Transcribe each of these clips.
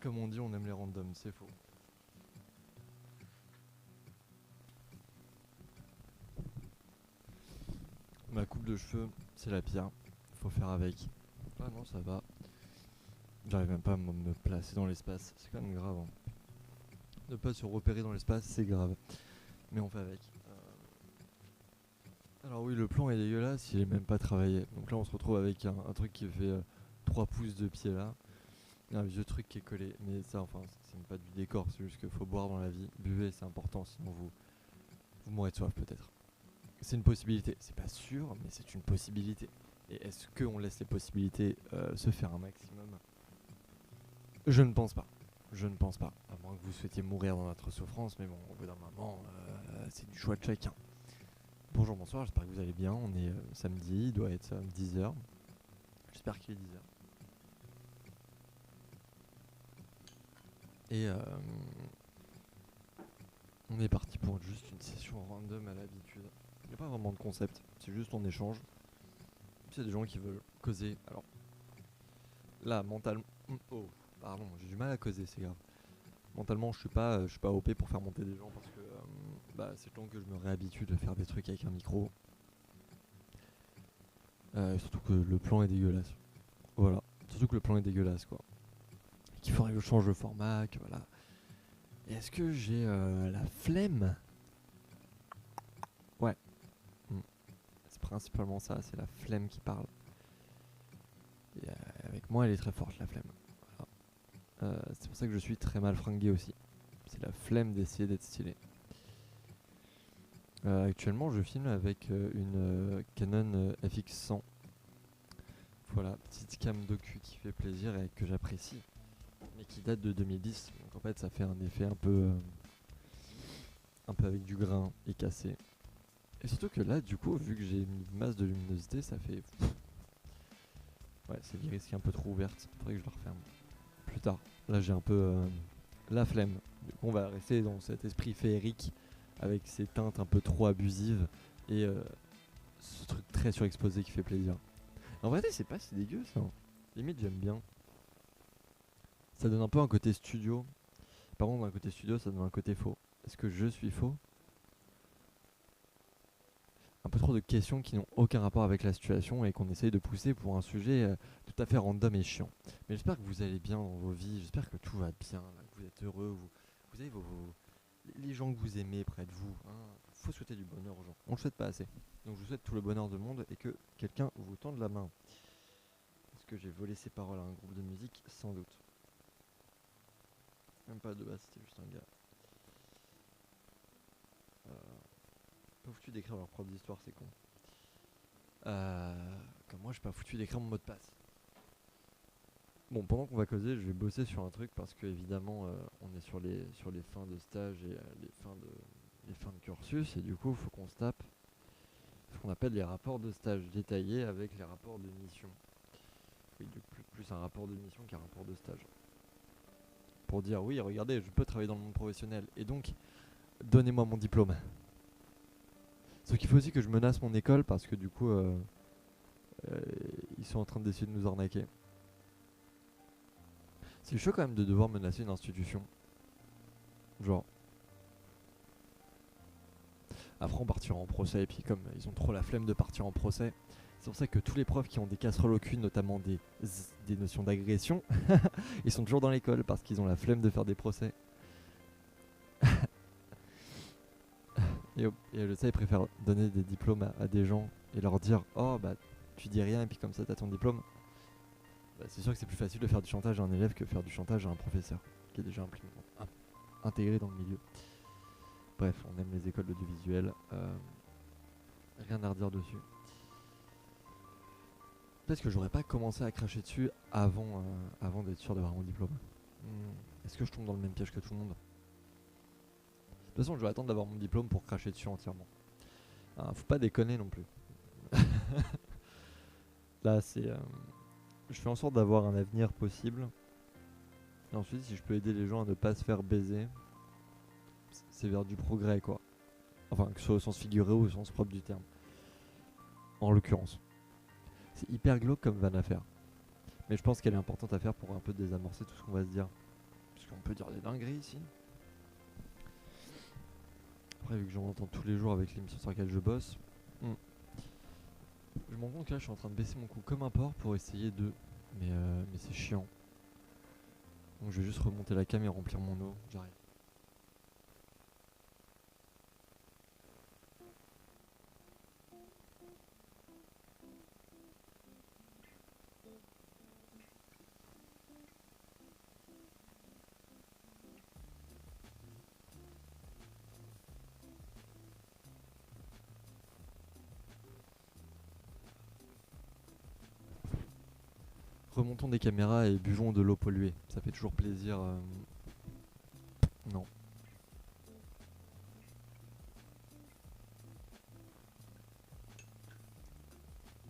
Comme on dit, on aime les randoms, c'est faux. Ma coupe de cheveux, c'est la pire. Faut faire avec. Ah non, ça va. J'arrive même pas à me placer dans l'espace. C'est quand même grave, hein. Ne pas se repérer dans l'espace, c'est grave. Mais on fait avec. Alors oui, le plan est dégueulasse, il est même pas travaillé. Donc là, on se retrouve avec un truc qui fait 3 pouces de pied là. Il y a un vieux truc qui est collé. Mais ça, enfin, c'est même pas du décor, c'est juste qu'il faut boire dans la vie. Buvez, c'est important, sinon vous mourrez de soif peut-être. C'est une possibilité. C'est pas sûr, mais c'est une possibilité. Et est-ce qu'on laisse les possibilités se faire un maximum? Je ne pense pas. Je ne pense pas. À moins que vous souhaitiez mourir dans notre souffrance, mais bon, au bout d'un moment, c'est du choix de chacun. Bonjour, bonsoir, j'espère que vous allez bien. On est samedi, il doit être 10h. J'espère qu'il est 10h. Et on est parti pour juste une session random à l'habitude. Il n'y a pas vraiment de concept, c'est juste on échange. C'est des gens qui veulent causer. Alors là, mentalement. Oh, pardon, j'ai du mal à causer, c'est grave. Mentalement, je suis pas OP pour faire monter des gens parce que c'est le temps que je me réhabitue de faire des trucs avec un micro. Surtout que le plan est dégueulasse. Voilà. Surtout que le plan est dégueulasse, quoi. Et qu'il faudrait que je change de format, que voilà. Et est-ce que j'ai la flemme? Ouais. Mm. C'est principalement ça, c'est la flemme qui parle. Et avec moi, elle est très forte, la flemme. Voilà. C'est pour ça que je suis très mal fringué aussi. C'est la flemme d'essayer d'être stylé. Actuellement, je filme avec une Canon FX100. Voilà, petite cam docu qui fait plaisir et que j'apprécie, mais qui date de 2010. Donc en fait, ça fait un effet un peu avec du grain et cassé. Et surtout que là, du coup, vu que j'ai une masse de luminosité, ça fait. Ouais, c'est l'iris qui est un peu trop ouverte. Faudrait que je la referme plus tard. Là, j'ai un peu la flemme. Du coup, on va rester dans cet esprit féerique avec ces teintes un peu trop abusives et ce truc très surexposé qui fait plaisir. En vrai, c'est pas si dégueu ça, hein. Limite, j'aime bien. Ça donne un peu un côté studio. Par contre, un côté studio, ça donne un côté faux. Est-ce que je suis faux? Un peu trop de questions qui n'ont aucun rapport avec la situation et qu'on essaye de pousser pour un sujet tout à fait random et chiant. Mais j'espère que vous allez bien dans vos vies, j'espère que tout va bien, là, que vous êtes heureux, vous avez les gens que vous aimez près de vous. Faut souhaiter du bonheur aux gens. On le souhaite pas assez. Donc je vous souhaite tout le bonheur du monde et que quelqu'un vous tende la main. Est-ce que j'ai volé ses paroles à un groupe de musique? Sans doute. Même pas de base, c'était juste un gars. Pas foutu d'écrire leur propre histoire, c'est con. Comme moi, je suis pas foutu d'écrire mon mot de passe. Bon, pendant qu'on va causer, je vais bosser sur un truc parce que évidemment, on est sur les fins de stage et les fins de cursus et du coup, il faut qu'on se tape ce qu'on appelle les rapports de stage détaillés avec les rapports de mission. Oui, plus un rapport de mission qu'un rapport de stage. Pour dire oui, regardez, je peux travailler dans le monde professionnel et donc donnez-moi mon diplôme. Sauf qu'il faut aussi que je menace mon école parce que du coup, euh, ils sont en train d'essayer de nous arnaquer. C'est chaud quand même de devoir menacer une institution. Genre, après on partira en procès et puis comme ils ont trop la flemme de partir en procès, c'est pour ça que tous les profs qui ont des casseroles au cul, notamment des notions d'agression, ils sont toujours dans l'école parce qu'ils ont la flemme de faire des procès. Et le ça, ils préfèrent donner des diplômes à des gens et leur dire oh bah tu dis rien et puis comme ça t'as ton diplôme. Bah, c'est sûr que c'est plus facile de faire du chantage à un élève que faire du chantage à un professeur qui est déjà intégré dans le milieu. Bref, on aime les écoles d'audiovisuel. Rien à redire dessus. Peut-être que j'aurais pas commencé à cracher dessus avant d'être sûr d'avoir mon diplôme. Est-ce que je tombe dans le même piège que tout le monde? De toute façon, je vais attendre d'avoir mon diplôme pour cracher dessus entièrement. Faut pas déconner non plus. Là, je fais en sorte d'avoir un avenir possible. Et ensuite, si je peux aider les gens à ne pas se faire baiser, c'est vers du progrès, quoi. Enfin, que ce soit au sens figuré ou au sens propre du terme. En l'occurrence. C'est hyper glauque comme vanne à faire. Mais je pense qu'elle est importante à faire pour un peu désamorcer tout ce qu'on va se dire. qu'on peut dire des dingueries ici. Après, vu que j'en entends tous les jours avec l'émission sur laquelle je bosse, je me rends compte que là, je suis en train de baisser mon cou comme un porc pour essayer de. Mais c'est chiant. Donc, je vais juste remonter la cam et remplir mon eau. J'arrive. Remontons des caméras et buvons de l'eau polluée. Ça fait toujours plaisir. Non.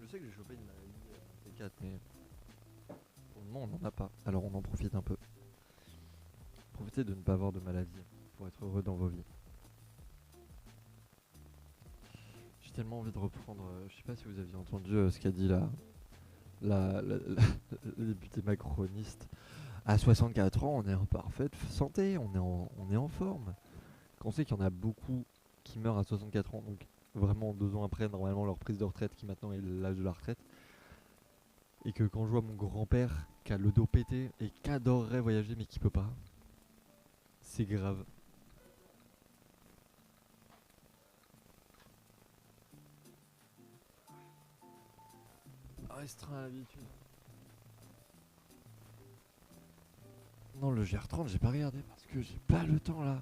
Je sais que j'ai chopé une maladie T4, mais pour le moment on n'en a pas. Alors on en profite un peu. Profitez de ne pas avoir de maladie pour être heureux dans vos vies. J'ai tellement envie de reprendre. Je sais pas si vous aviez entendu ce qu'a dit la députée macroniste. À 64 ans, on est en parfaite santé, on est en forme. Quand on sait qu'il y en a beaucoup qui meurent à 64 ans, donc vraiment 2 ans après, normalement leur prise de retraite, qui maintenant est l'âge de la retraite, et que quand je vois mon grand-père qui a le dos pété et qui adorerait voyager mais qui peut pas, c'est grave. Restreint à l'habitude. Non, le GR30, j'ai pas regardé parce que j'ai pas le temps là.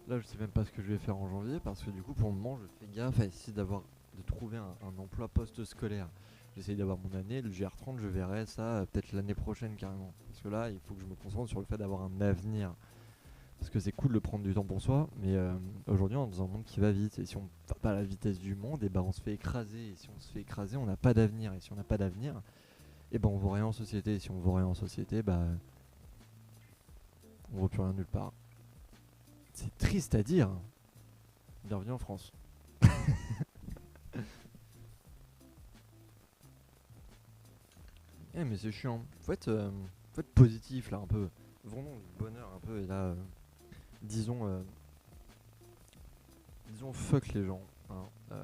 Là, je sais même pas ce que je vais faire en janvier parce que du coup, pour le moment, je fais gaffe à essayer de trouver un emploi post-scolaire. J'essaye d'avoir mon année. Le GR30, je verrai ça peut-être l'année prochaine carrément. Parce que là, il faut que je me concentre sur le fait d'avoir un avenir. Parce que c'est cool de prendre du temps pour soi, mais aujourd'hui, on est dans un monde qui va vite. Et si on va pas à la vitesse du monde, et ben on se fait écraser. Et si on se fait écraser, on n'a pas d'avenir. Et si on n'a pas d'avenir, et ben on vaut rien en société. Et si on vaut rien en société, bah on vaut plus rien nulle part. C'est triste à dire. Bienvenue en France. Eh mais c'est chiant. Faut être positif là un peu. Vendons du bonheur un peu et là, disons, disons fuck les gens. Hein.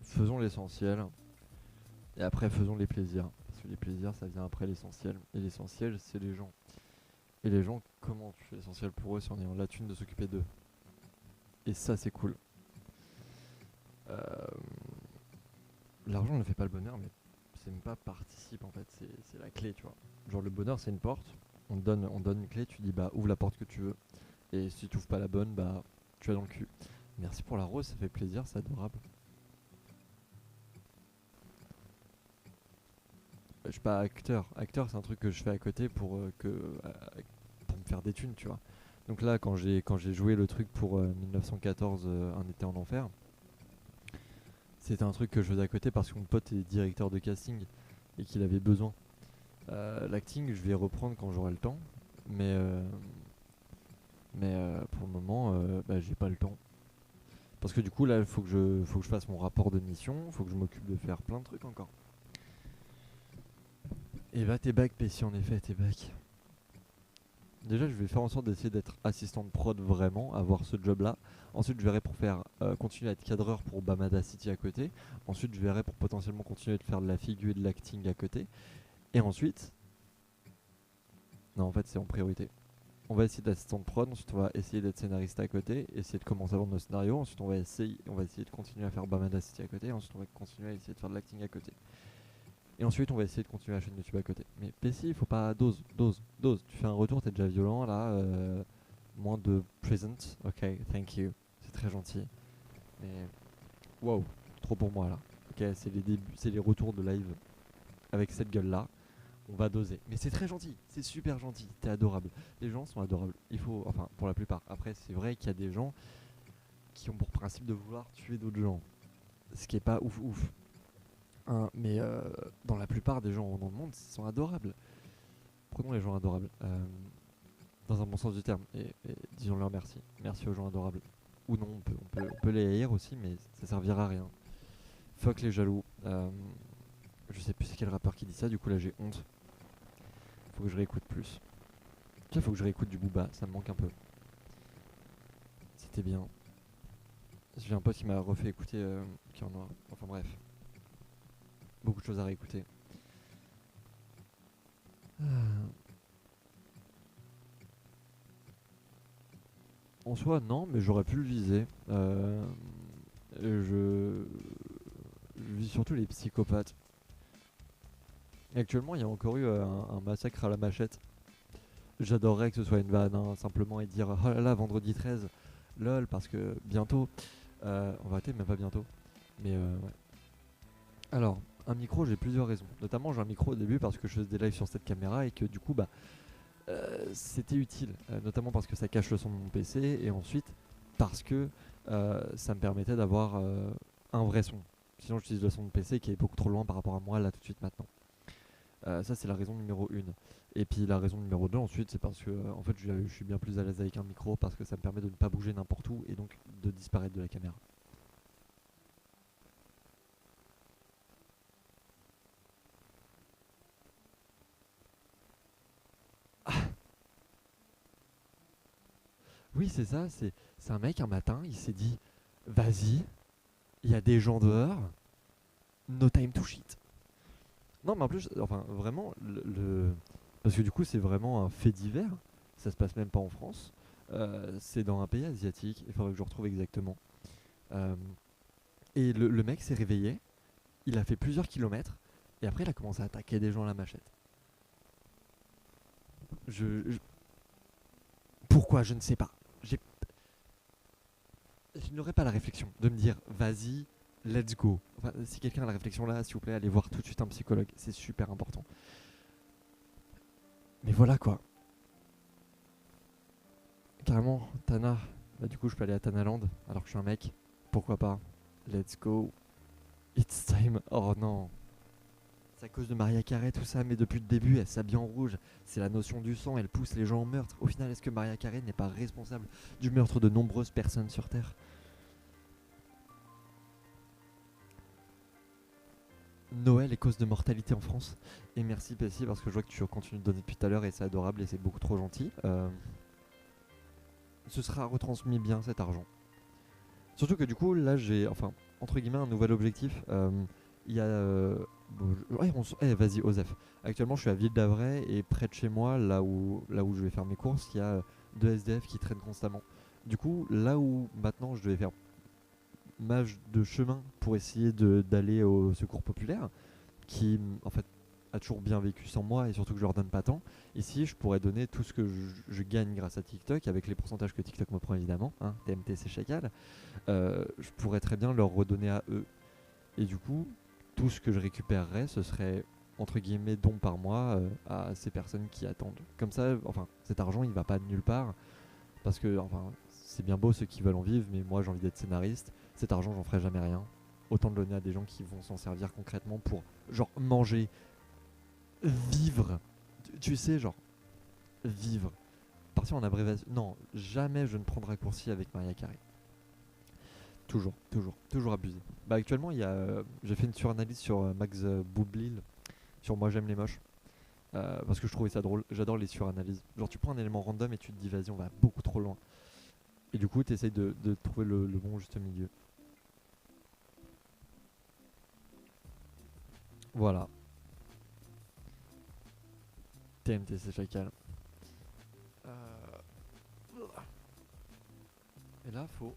Faisons l'essentiel et après faisons les plaisirs. Parce que les plaisirs ça vient après l'essentiel. Et l'essentiel c'est les gens. Et les gens, comment tu fais l'essentiel pour eux si en ayant la thune de s'occuper d'eux. Et ça c'est cool. Euh, L'argent ne fait pas le bonheur mais c'est même pas participe en fait, c'est la clé tu vois. Genre le bonheur c'est une porte, on donne une clé, tu dis bah ouvre la porte que tu veux. Et si tu ouvres pas la bonne, bah tu as dans le cul. Merci pour la rose, ça fait plaisir, c'est adorable. Je suis pas acteur. Acteur c'est un truc que je fais à côté pour me faire des thunes, tu vois. Donc là quand j'ai joué le truc pour 1914 Un été en enfer, c'était un truc que je faisais à côté parce que mon pote est directeur de casting et qu'il avait besoin. L'acting, je vais reprendre quand j'aurai le temps, mais pour le moment, bah, j'ai pas le temps. Parce que du coup, là, il faut que je fasse mon rapport de mission, il faut que je m'occupe de faire plein de trucs encore. Et va tes bacs, Pessi, en effet, tes bacs. Déjà, je vais faire en sorte d'essayer d'être assistant de prod vraiment, avoir ce job-là. Ensuite, je verrai pour faire continuer à être cadreur pour Bamada City à côté. Ensuite, je verrai pour potentiellement continuer de faire de la figure et de l'acting à côté. Et ensuite, non, en fait, c'est en priorité. On va essayer d'assistant de prod, ensuite on va essayer d'être scénariste à côté, essayer de commencer à vendre nos scénarios, ensuite on va essayer de continuer à faire Bamada City à côté, ensuite on va continuer à essayer de faire de l'acting à côté. Et ensuite on va essayer de continuer la chaîne YouTube à côté. Mais PC, il faut pas dose. Tu fais un retour, t'es déjà violent là, moins de present, ok, thank you, c'est très gentil. Mais wow, trop pour moi là. Ok, c'est les débuts, c'est les retours de live avec cette gueule là. On va doser. Mais c'est très gentil, c'est super gentil, t'es adorable. Les gens sont adorables. Il faut, enfin, pour la plupart. Après, c'est vrai qu'il y a des gens qui ont pour principe de vouloir tuer d'autres gens. Ce qui est pas ouf ouf. Hein, mais dans la plupart des gens dans le monde, ils sont adorables. Prenons les gens adorables. Dans un bon sens du terme. Et disons-leur merci. Merci aux gens adorables. Ou non, on peut les haïr aussi, mais ça servira à rien. Fuck les jaloux. Je sais plus c'est quel rappeur qui dit ça, du coup là j'ai honte. Faut que je réécoute plus. Tiens, faut que je réécoute du Booba, ça me manque un peu. C'était bien. J'ai un pote qui m'a refait écouter qui en a. Enfin bref, beaucoup de choses à réécouter. Euh, En soi, non, mais j'aurais pu le viser. Je... je vis surtout les psychopathes. Actuellement, il y a encore eu un massacre à la machette. J'adorerais que ce soit une vanne, hein, simplement, et dire oh là là, vendredi 13, lol, parce que bientôt. On va arrêter, même pas bientôt. Mais ouais. Alors, un micro, j'ai plusieurs raisons. Notamment, j'ai un micro au début parce que je faisais des lives sur cette caméra et que du coup, bah, c'était utile. Notamment parce que ça cache le son de mon PC et ensuite parce que ça me permettait d'avoir un vrai son. Sinon, j'utilise le son de PC qui est beaucoup trop loin par rapport à moi là tout de suite maintenant. Ça, c'est la raison numéro 1. Et puis la raison numéro 2 ensuite, c'est parce que en fait, je suis bien plus à l'aise avec un micro parce que ça me permet de ne pas bouger n'importe où et donc de disparaître de la caméra. Oui, c'est ça. C'est un mec un matin, il s'est dit vas-y, il y a des gens dehors, no time to shit. Non, mais en plus, enfin, vraiment, parce que du coup, c'est vraiment un fait divers. Ça se passe même pas en France. C'est dans un pays asiatique. Il faudrait que je retrouve exactement. Euh, et le mec s'est réveillé. Il a fait plusieurs kilomètres. Et après, il a commencé à attaquer des gens à la machette. Je- Pourquoi? Je ne sais pas. J'ai- Je n'aurais pas la réflexion de me dire, vas-y, let's go. Enfin, si quelqu'un a la réflexion là, s'il vous plaît, allez voir tout de suite un psychologue. C'est super important. Mais voilà quoi. Carrément, Tana. Bah, du coup, je peux aller à Tanaland alors que je suis un mec. Pourquoi pas? Let's go. It's time. Oh non. C'est à cause de Maria Carey, tout ça, mais depuis le début, elle s'habille en rouge. C'est la notion du sang, elle pousse les gens au meurtre. Au final, est-ce que Maria Carey n'est pas responsable du meurtre de nombreuses personnes sur Terre? Noël est cause de mortalité en France. Et merci Pessi parce que je vois que tu continues de donner depuis tout à l'heure et c'est adorable et c'est beaucoup trop gentil. Ce sera retransmis bien cet argent. Surtout que du coup, là, j'ai, enfin, entre guillemets, un nouvel objectif. Il y a. Ouais, vas-y, Osef. Actuellement, je suis à Ville d'Avray et près de chez moi, là où je vais faire mes courses, il y a deux SDF qui traînent constamment. Du coup, là où maintenant je devais faire mage de chemin pour essayer d'aller au secours populaire, qui en fait a toujours bien vécu sans moi et surtout que je leur donne pas tant. Ici, je pourrais donner tout ce que je gagne grâce à TikTok, avec les pourcentages que TikTok me prend évidemment, hein, TMT c'est chacal. Je pourrais très bien leur redonner à eux. Et du coup, tout ce que je récupérerais, ce serait entre guillemets don par mois à ces personnes qui attendent. Comme ça, enfin, cet argent, il va pas de nulle part parce que, enfin, c'est bien beau ceux qui veulent en vivre, mais moi j'ai envie d'être scénariste. Cet argent, j'en ferai jamais rien. Autant le donner à des gens qui vont s'en servir concrètement pour, genre, manger, vivre. Tu sais, genre, vivre. Partir en abréviation. Non, jamais je ne prendrai raccourci avec Maria Carré. Toujours, toujours, toujours abusé. Bah actuellement, j'ai fait une suranalyse sur Max Boublil, sur Moi j'aime les moches, parce que je trouvais ça drôle. J'adore les suranalyses. Genre tu prends un élément random et tu te dis vas-y on va beaucoup trop loin. Et du coup tu essayes de trouver le bon juste milieu. Voilà, TMTC Chacal. Euh, Et là faut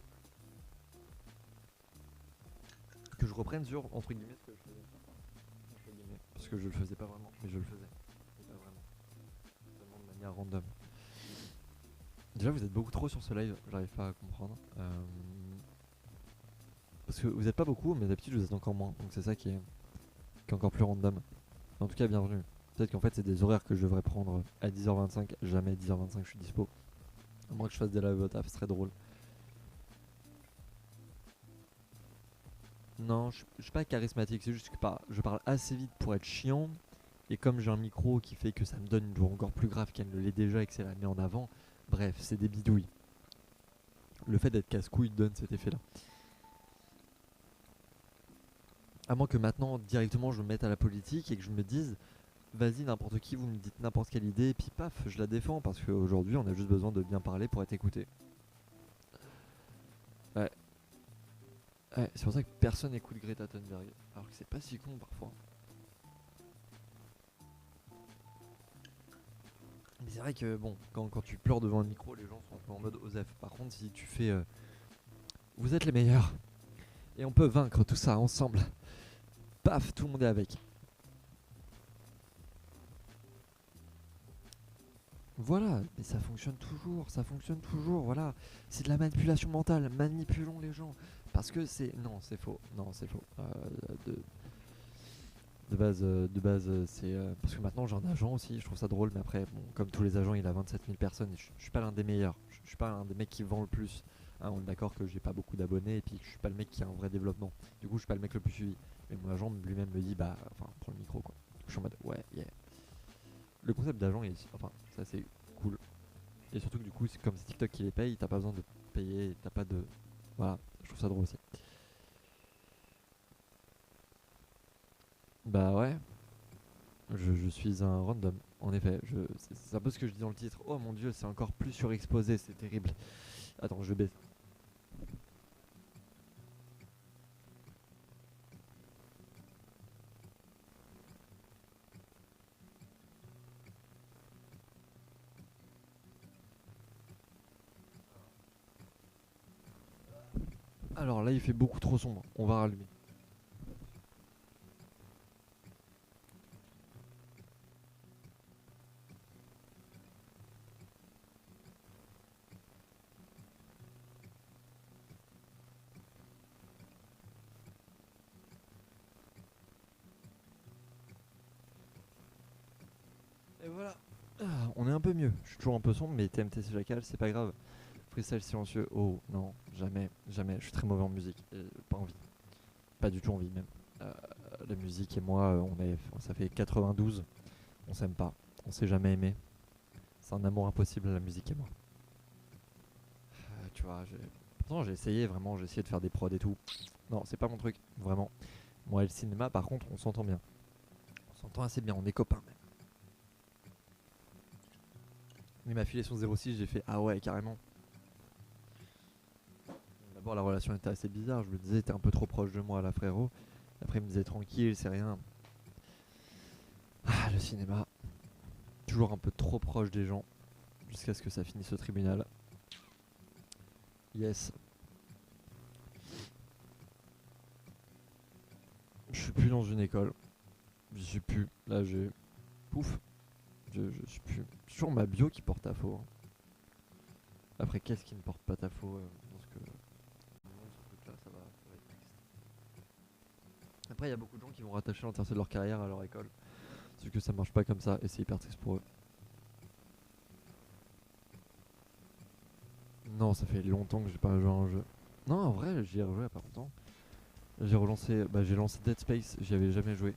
que je reprenne sur entre guillemets ce que je faisais. Entre guillemets, parce que je le faisais pas vraiment, mais je le faisais. Mais pas vraiment. Seulement de manière random. Déjà, vous êtes beaucoup trop sur ce live, j'arrive pas à comprendre. Parce que vous êtes pas beaucoup, mais d'habitude vous êtes encore moins. Donc c'est ça qui est encore plus random. En tout cas, bienvenue. Peut-être qu'en fait, c'est des horaires que je devrais prendre à 10h25. Jamais 10h25, je suis dispo. À moins que je fasse des live au taf, ce serait drôle. Non, je suis pas charismatique, c'est juste que je parle assez vite pour être chiant. Et comme j'ai un micro qui fait que ça me donne une voix encore plus grave qu'elle ne l'est déjà et que c'est la met en avant, bref, c'est des bidouilles. Le fait d'être casse-couille donne cet effet-là. À moins que maintenant, directement, je me mette à la politique et que je me dise, vas-y, n'importe qui, vous me dites n'importe quelle idée, et puis paf, je la défends, parce qu'aujourd'hui, on a juste besoin de bien parler pour être écouté. Ouais, ouais, c'est pour ça que personne écoute Greta Thunberg, alors que c'est pas si con parfois. Mais c'est vrai que, bon, quand tu pleures devant un micro, les gens sont un peu en mode Osef. Par contre, si tu fais vous êtes les meilleurs, et on peut vaincre tout ça ensemble, paf, tout le monde est avec. Voilà, mais ça fonctionne toujours, voilà. C'est de la manipulation mentale, manipulons les gens. Parce que c'est... Non, c'est faux, non, c'est faux. De, de base, c'est... parce que maintenant j'ai un agent aussi, je trouve ça drôle, mais après, bon, comme tous les agents, il a 27 000 personnes, et je suis pas l'un des meilleurs, je suis pas l'un des mecs qui vend le plus. Hein, on est d'accord que j'ai pas beaucoup d'abonnés, et puis que je suis pas le mec qui a un vrai développement. Du coup, je suis pas le mec le plus suivi. Mais mon agent lui-même me dit, bah, enfin, prends le micro, quoi. Je suis en mode, ouais, yeah. Le concept d'agent, enfin, ça c'est cool. Et surtout que du coup, c'est comme c'est TikTok qui les paye, t'as pas besoin de payer, t'as pas de. Voilà, je trouve ça drôle aussi. Bah ouais, je suis un random, en effet. C'est un peu ce que je dis dans le titre. Oh mon dieu, c'est encore plus surexposé, c'est terrible. Attends, je baisse. Alors là, il fait beaucoup trop sombre, on va rallumer. Et voilà. Ah, on est un peu mieux. Je suis toujours un peu sombre, mais TMTC Jackal, c'est pas grave. Freestyle silencieux, oh non, jamais, jamais. Je suis très mauvais en musique, et pas envie. Pas du tout envie même. Euh, la musique et moi, ça fait 92, on s'aime pas, on s'est jamais aimé. C'est un amour impossible la musique et moi. Tu vois, pourtant j'ai essayé vraiment, j'ai essayé de faire des prods et tout. Non, c'est pas mon truc, vraiment. Moi et le cinéma, par contre, on s'entend bien. On s'entend assez bien, on est copains même. Il m'a filé son 06, j'ai fait ah ouais, carrément. D'abord, la relation était assez bizarre. Je me disais, t'es un peu trop proche de moi là, frérot. Après, il me disait tranquille, c'est rien. Ah, le cinéma, toujours un peu trop proche des gens, jusqu'à ce que ça finisse au tribunal. Yes. Je suis plus dans une école. Je suis plus. Là, j'ai. Pouf. Je suis plus. C'est toujours ma bio qui porte à faux, hein. Après, qu'est-ce qui ne porte pas à faux dans ce que. Dans ce truc-là, ça va être triste. Après, il y a beaucoup de gens qui vont rattacher l'entièreté de leur carrière à leur école. Sauf que ça marche pas comme ça et c'est hyper triste pour eux. Non, ça fait longtemps que j'ai pas joué à un jeu. Non, en vrai, j'y ai rejoué il y a pas longtemps. J'ai lancé Dead Space, j'y avais jamais joué.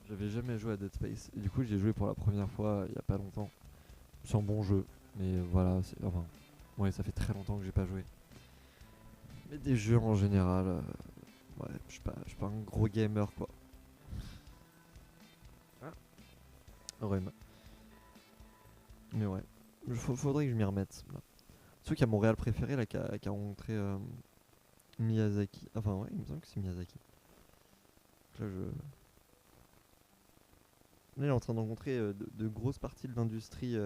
J'avais jamais joué à Dead Space. Et du coup, j'ai joué pour la première fois il y a pas longtemps. C'est un bon jeu, mais voilà, enfin, ouais, ça fait très longtemps que j'ai pas joué. Mais des jeux en général, ouais, je suis pas un gros gamer quoi. Ah. Ouais, mais ouais, faudrait que je m'y remette. Là. Surtout qu'il y a mon réal préféré là qui a rencontré Miyazaki. Enfin ouais, il me semble que c'est Miyazaki. Là, là, il est en train de rencontrer de grosses parties de l'industrie.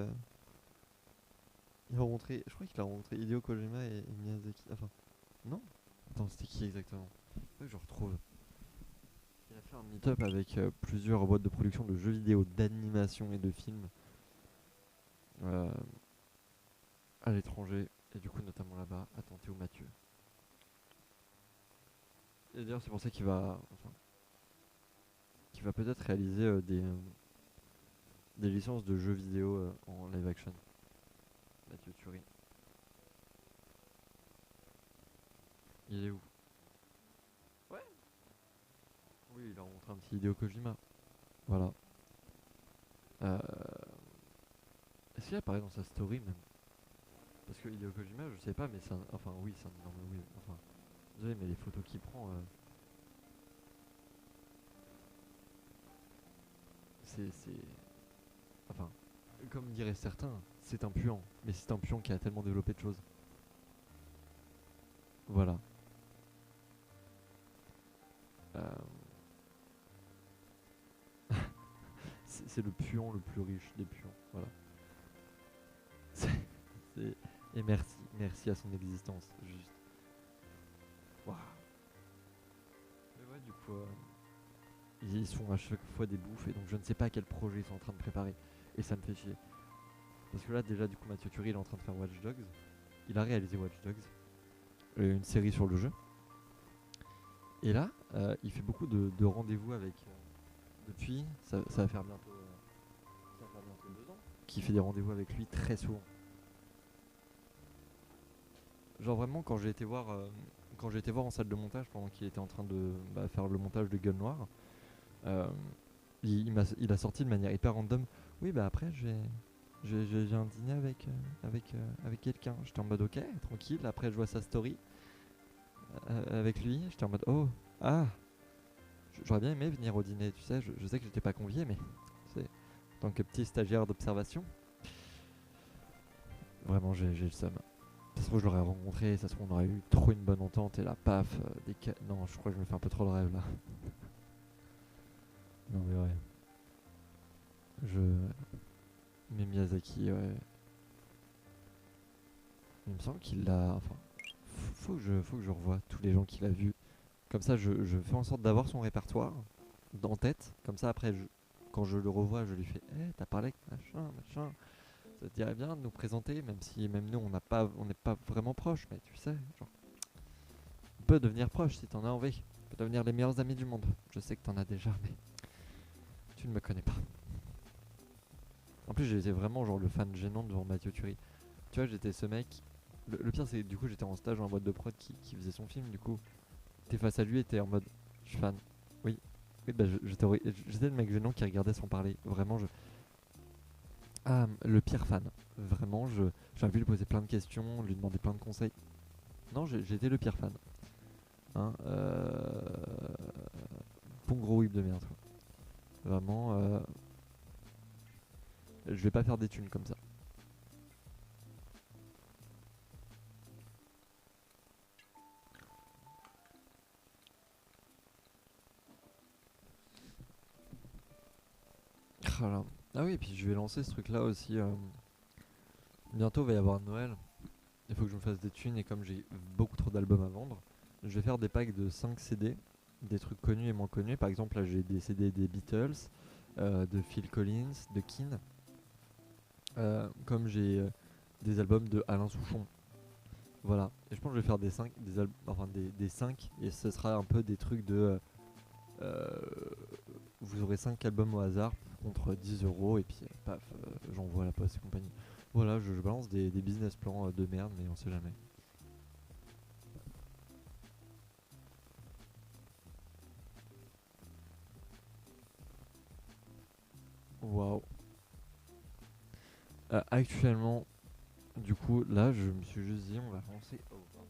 Il a rencontré, je crois qu'il a rencontré Hideo Kojima et Miyazaki. Enfin, non. Attends, c'était qui exactement? Faut que je retrouve. Il a fait un meet-up avec plusieurs boîtes de production de jeux vidéo, d'animation et de films euh, à l'étranger. Et du coup, notamment là-bas. Attends, t'es où Mathieu? Et d'ailleurs, c'est pour ça qu'il va peut-être réaliser des licences de jeux vidéo en live action. Mathieu Turi. Il est où? Ouais. Oui, il a rencontré un petit Hideo Kojima. Voilà. Euh, Est-ce qu'il apparaît dans sa story même? Parce que Hideo Kojima, je sais pas, mais enfin oui, c'est un énorme oui. Enfin, The désolé, mais les photos qu'il prend, c'est. Enfin, comme diraient certains, c'est un puant. Mais c'est un puant qui a tellement développé de choses. Voilà. Euh, c'est le puant le plus riche des puants. Voilà. C'est- c'est- Et merci à son existence. Juste. Waouh. Mais ouais, du coup, ils sont à chaque fois des bouffes et donc je ne sais pas quel projet ils sont en train de préparer. Et ça me fait chier. Parce que là, déjà, du coup, Mathieu Turi il est en train de faire Watch Dogs. Il a réalisé Watch Dogs, une série sur le jeu. Et là, il fait beaucoup de rendez-vous avec. Depuis, ça va faire bientôt 2 ans. Qu'il fait des rendez-vous avec lui très souvent. Genre vraiment, quand j'ai été voir en salle de montage pendant qu'il était en train de faire le montage de Gueule Noire, euh, il a sorti de manière hyper random. Oui, bah après, j'ai un dîner avec quelqu'un. J'étais en mode ok, tranquille. Après, je vois sa story avec lui. J'étais en mode oh, ah, j'aurais bien aimé venir au dîner, tu sais. Je sais que j'étais pas convié, mais c'est en tant que petit stagiaire d'observation, vraiment, j'ai le seum. Ça se trouve, je l'aurais rencontré, ça se trouve, on aurait eu trop une bonne entente et là, paf, non, je crois que je me fais un peu trop le rêve là. Non, mais ouais. Je. Mais Miyazaki, ouais. Il me semble qu'il l'a. Enfin, faut que je revoie tous les gens qu'il a vus. Comme ça, je fais en sorte d'avoir son répertoire en tête. Comme ça, après, quand je le revois, je lui fais t'as parlé avec machin, machin. Ça te dirait bien de nous présenter, même si même nous, on n'est pas vraiment proches, mais tu sais, genre, on peut devenir proche si t'en as envie. On peut devenir les meilleurs amis du monde. Je sais que t'en as déjà, mais tu ne me connais pas. En plus, j'étais vraiment genre le fan gênant devant Mathieu Turi. Tu vois, j'étais ce mec. Le pire, c'est que du coup, j'étais en stage dans la boîte de prod qui faisait son film. Du coup, t'es face à lui et t'es en mode je suis fan. Oui. Oui, bah, j'étais le mec gênant qui regardait sans parler. Vraiment, je. Ah, le pire fan. Vraiment, j'ai envie de lui poser plein de questions, lui demander plein de conseils. Non, j'étais le pire fan. Hein, bon gros whip de merde, quoi. Vraiment, je vais pas faire des thunes comme ça. Ah là. Ah oui, et puis je vais lancer ce truc là aussi. Bientôt va y avoir Noël. Il faut que je me fasse des thunes et comme j'ai beaucoup trop d'albums à vendre, je vais faire des packs de 5 CD, des trucs connus et moins connus. Par exemple, là j'ai des CD des Beatles, de Phil Collins, de Keane, comme j'ai des albums de Alain Souchon. Voilà. Et je pense que je vais faire des 5 enfin des 5 et ce sera un peu des trucs de euh, vous aurez 5 albums au hasard contre 10 euros et puis paf, j'envoie à la poste et compagnie. Voilà, je balance des business plans de merde, mais on sait jamais. Waouh. Actuellement, du coup, là, je me suis juste dit, on va lancer. Oh, pardon.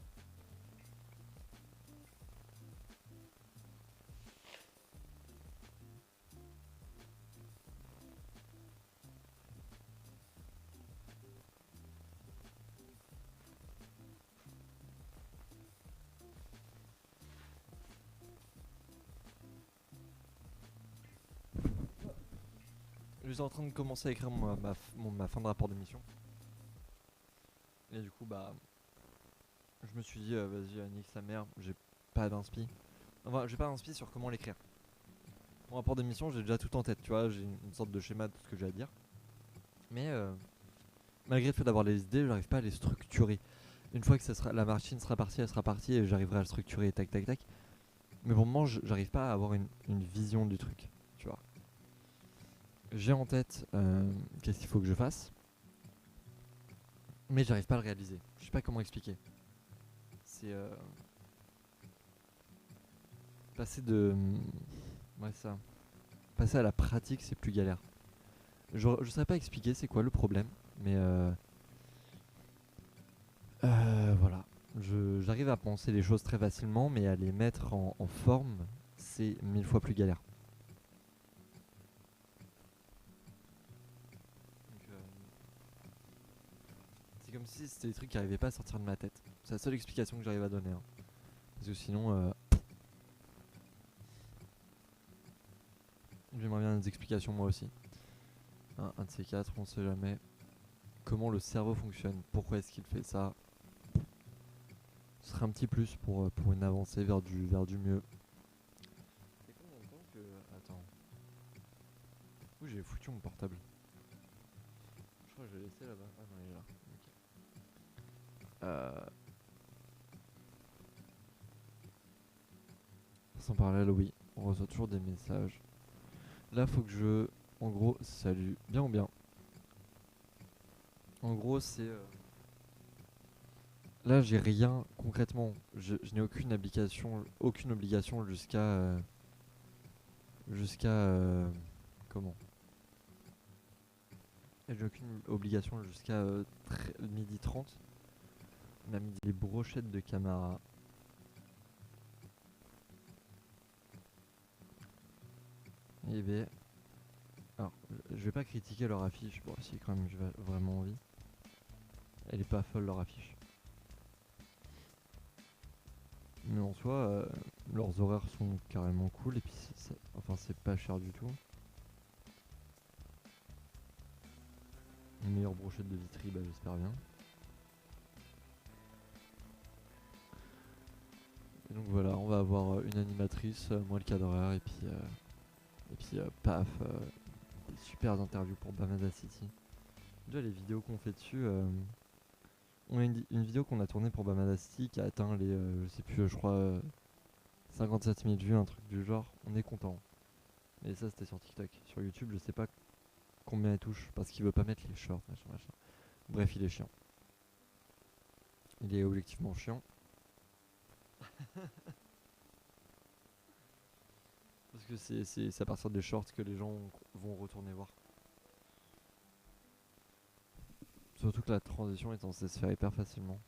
Je suis en train de commencer à écrire ma fin de rapport d'émission. Et du coup, bah, je me suis dit, vas-y, nique sa mère, j'ai pas d'inspi. Enfin, j'ai pas d'inspi sur comment l'écrire. Mon rapport d'émission, j'ai déjà tout en tête, tu vois, j'ai une sorte de schéma de tout ce que j'ai à dire. Mais malgré le fait d'avoir les idées, j'arrive pas à les structurer. Une fois que la machine sera partie, elle sera partie et j'arriverai à le structurer tac tac tac. Mais pour le moment, j'arrive pas à avoir une vision du truc, tu vois. J'ai en tête qu'est-ce qu'il faut que je fasse, mais j'arrive pas à le réaliser. Je sais pas comment expliquer. C'est passer de. Ouais, ça. Passer à la pratique, c'est plus galère. Je saurais pas expliquer c'est quoi le problème, mais voilà. J'arrive à penser les choses très facilement, mais à les mettre en forme, c'est 1000 fois plus galère. Donc, c'est comme si c'était des trucs qui n'arrivaient pas à sortir de ma tête. C'est la seule explication que j'arrive à donner, hein. Parce que sinon, j'aimerais bien des explications moi aussi. Un de ces quatre, on sait jamais. Comment le cerveau fonctionne, pourquoi est-ce qu'il fait ça. Ce serait un petit plus pour une avancée vers du mieux. C'est con en même temps que. Attends. Où j'ai foutu mon portable? Je crois que je l'ai laissé là-bas. Ah non, il est là. Ok. Sans parallèle, oui. On reçoit toujours des messages. Là, faut que je. En gros, salut. Bien ou bien. En gros, c'est. Là, j'ai rien concrètement. Je n'ai aucune obligation jusqu'à. Jusqu'à. Comment? J'ai aucune obligation jusqu'à midi 30. On a mis des brochettes de Camara. Et ben. Alors, je vais pas critiquer leur affiche. Bon, si, quand même, j'ai vraiment envie. Elle est pas folle, leur affiche. Mais en soi, leurs horaires sont carrément cool. Et puis, enfin, c'est pas cher du tout. Une meilleure brochette de Vitry, bah, j'espère bien. Et donc voilà, on va avoir une animatrice, moi le cadreur, et puis paf, des super interviews pour Bamada City. Déjà les vidéos qu'on fait dessus, on a une vidéo qu'on a tournée pour Bamada City qui a atteint les, je sais plus, je crois 57 000 vues, un truc du genre. On est content. Et ça c'était sur TikTok. Sur YouTube, je sais pas combien il touche parce qu'il veut pas mettre les shorts, machin, machin. Bref, il est chiant. Il est objectivement chiant. Parce que c'est à partir des shorts que les gens vont retourner voir. Surtout que la transition est censée se faire hyper facilement.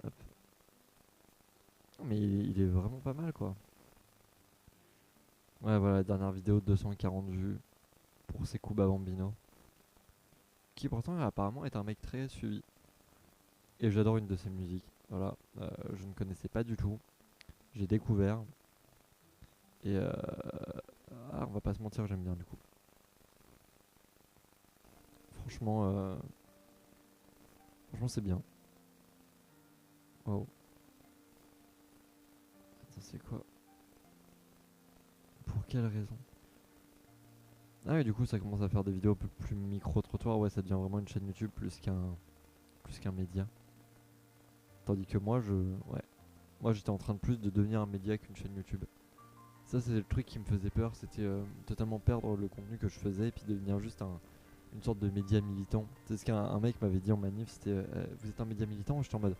Hop. Mais il est vraiment pas mal quoi. Ouais voilà, dernière vidéo 240 vues pour Sekuba Bambino. Qui pourtant apparemment est un mec très suivi. Et j'adore une de ses musiques. Voilà, je ne connaissais pas du tout. J'ai découvert. Et on va pas se mentir, j'aime bien du coup. Franchement, franchement c'est bien. Wow. Attends, c'est quoi? Pour quelle raison? Ah oui, du coup, ça commence à faire des vidéos un peu plus micro-trottoir. Ouais, ça devient vraiment une chaîne YouTube plus qu'un média. Tandis que moi, ouais. Moi, j'étais en train de plus de devenir un média qu'une chaîne YouTube. Ça, c'est le truc qui me faisait peur. C'était totalement perdre le contenu que je faisais et puis devenir juste une sorte de média militant. C'est ce qu'un mec m'avait dit en manif. C'était vous êtes un média militant? J'étais en mode.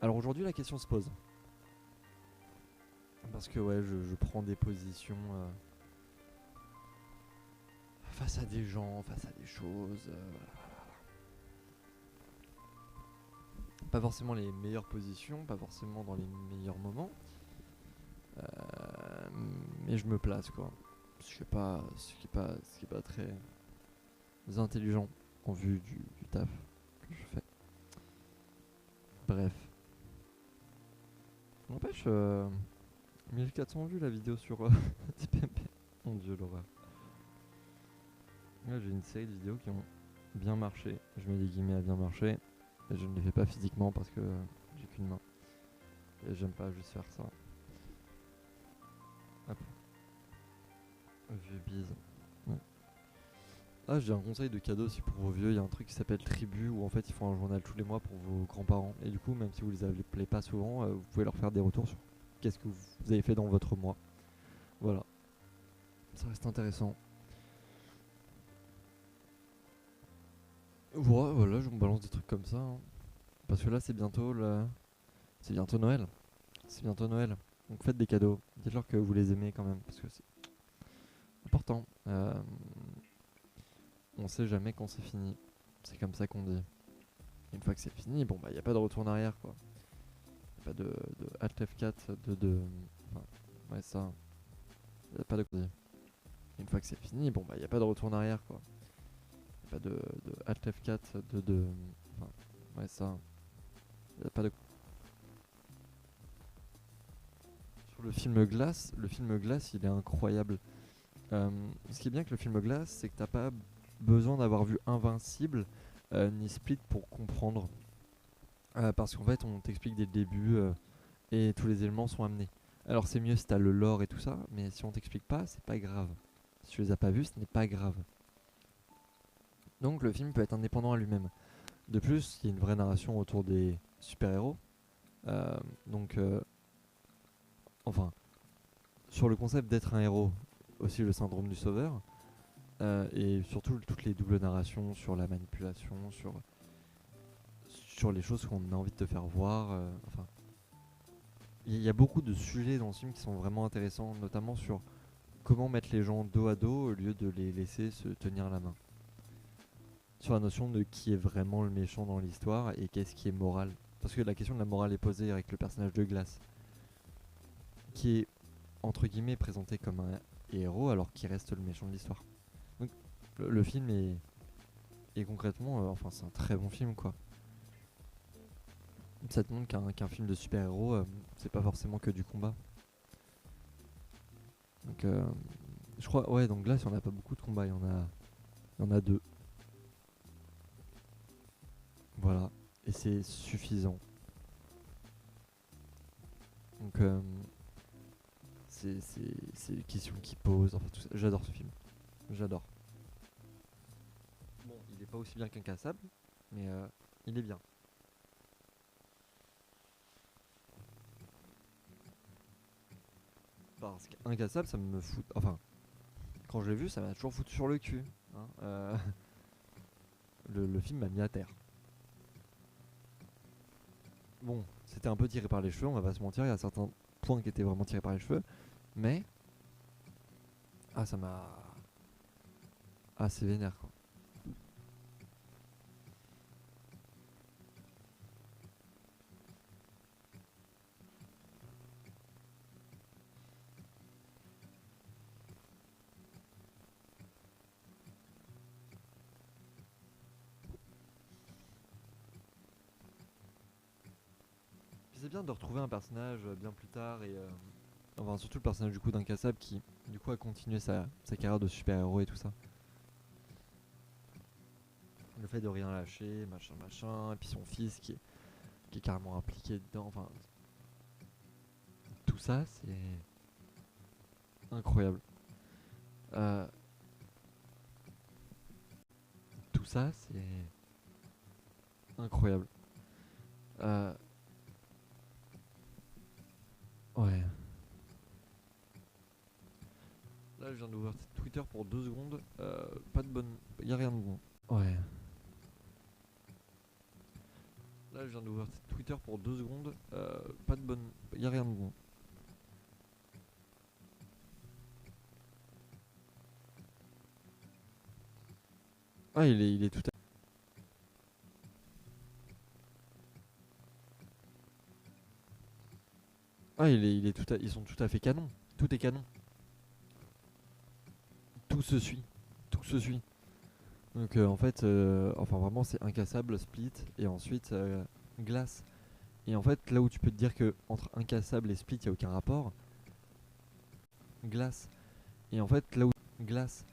Alors aujourd'hui, la question se pose. Parce que, ouais, je prends des positions. Face à des gens, face à des choses. Pas forcément les meilleures positions, pas forcément dans les meilleurs moments. Mais je me place quoi. Ce qui est pas, ce qui est pas très intelligent en vue du taf que je fais. Bref. N'empêche, 1400 vues la vidéo sur TPMP. Mon dieu, l'horreur. Là, j'ai une série de vidéos qui ont bien marché. Je mets des guillemets à bien marcher. Et je ne les fais pas physiquement parce que j'ai qu'une main. Et j'aime pas juste faire ça. Hop. Vieux bise. Ouais. Ah, j'ai un conseil de cadeau aussi pour vos vieux. Il y a un truc qui s'appelle Tribu où en fait ils font un journal tous les mois pour vos grands-parents. Et du coup, même si vous les appelez pas souvent, vous pouvez leur faire des retours sur qu'est-ce que vous avez fait dans votre mois. Voilà. Ça reste intéressant. Voilà, je me balance des trucs comme ça, hein. Parce que là, c'est bientôt Noël. C'est bientôt Noël. Donc faites des cadeaux. Dites-leur que vous les aimez quand même. Parce que c'est important. On sait jamais quand c'est fini. C'est comme ça qu'on dit. Et une fois que c'est fini, bon bah y a pas de retour en arrière quoi. Y a pas de Alt F4, enfin, ouais ça, y a pas de... Et une fois que c'est fini, bon bah y a pas de retour en arrière quoi. Y a pas de Alt F4, enfin, ouais ça, y a pas de... Sur le film Glass il est incroyable. Ce qui est bien avec le film Glass, c'est que t'as pas besoin d'avoir vu Invincible ni Split pour comprendre. Parce qu'en fait, on t'explique dès le début et tous les éléments sont amenés. Alors c'est mieux si t'as le lore et tout ça, mais si on t'explique pas, c'est pas grave. Si tu les as pas vus, ce n'est pas grave. Donc le film peut être indépendant à lui-même. De plus, il y a une vraie narration autour des super-héros. Euh, donc, enfin, sur le concept d'être un héros, aussi le syndrome du sauveur. Et surtout toutes les doubles narrations sur la manipulation, sur les choses qu'on a envie de te faire voir. Enfin, il y a beaucoup de sujets dans ce film qui sont vraiment intéressants, notamment sur comment mettre les gens dos à dos au lieu de les laisser se tenir la main. Sur la notion de qui est vraiment le méchant dans l'histoire et qu'est-ce qui est moral. Parce que la question de la morale est posée avec le personnage de Glass, qui est entre guillemets présenté comme un héros alors qu'il reste le méchant de l'histoire. Donc le film est concrètement, enfin c'est un très bon film quoi. Ça te montre qu'un film de super-héros, c'est pas forcément que du combat. Donc je crois, ouais, donc Glass, il y en a pas beaucoup de combats, il y en a deux. Voilà, et c'est suffisant. Donc c'est les questions qu'il pose, enfin tout ça. J'adore ce film, j'adore. Bon, il est pas aussi bien qu'Incassable, mais il est bien. Parce qu'Incassable, ça me fout, enfin, quand je l'ai vu, ça m'a toujours foutu sur le cul. Hein. Le film m'a mis à terre. Bon, c'était un peu tiré par les cheveux, on va pas se mentir, il y a certains points qui étaient vraiment tirés par les cheveux, mais ah ça m'a... Ah c'est vénère quoi. Puis c'est bien de retrouver un personnage bien plus tard et... enfin surtout le personnage du coup d'Incassable qui du coup a continué sa carrière de super-héros et tout ça. Le fait de rien lâcher, machin machin, et puis son fils qui est carrément impliqué dedans, enfin... Tout ça c'est incroyable. Euh, tout ça c'est incroyable. Euh, ouais. Là, je viens d'ouvrir Twitter pour 2 secondes. Pas de bonne. Y a rien de bon. Ouais. Là, je viens d'ouvrir Twitter pour 2 secondes. Pas de bonne. Y a rien de bon. Ah, il est tout à. Ah, il est tout à. Ils sont tout à fait canon. Tout est canon. Tout se suit. Tout se suit. Donc, en fait, enfin, vraiment, c'est Incassable, Split, et ensuite Glace. Et en fait, là où tu peux te dire que entre Incassable et Split, il n'y a aucun rapport, Glace. Et en fait, là où. Glace.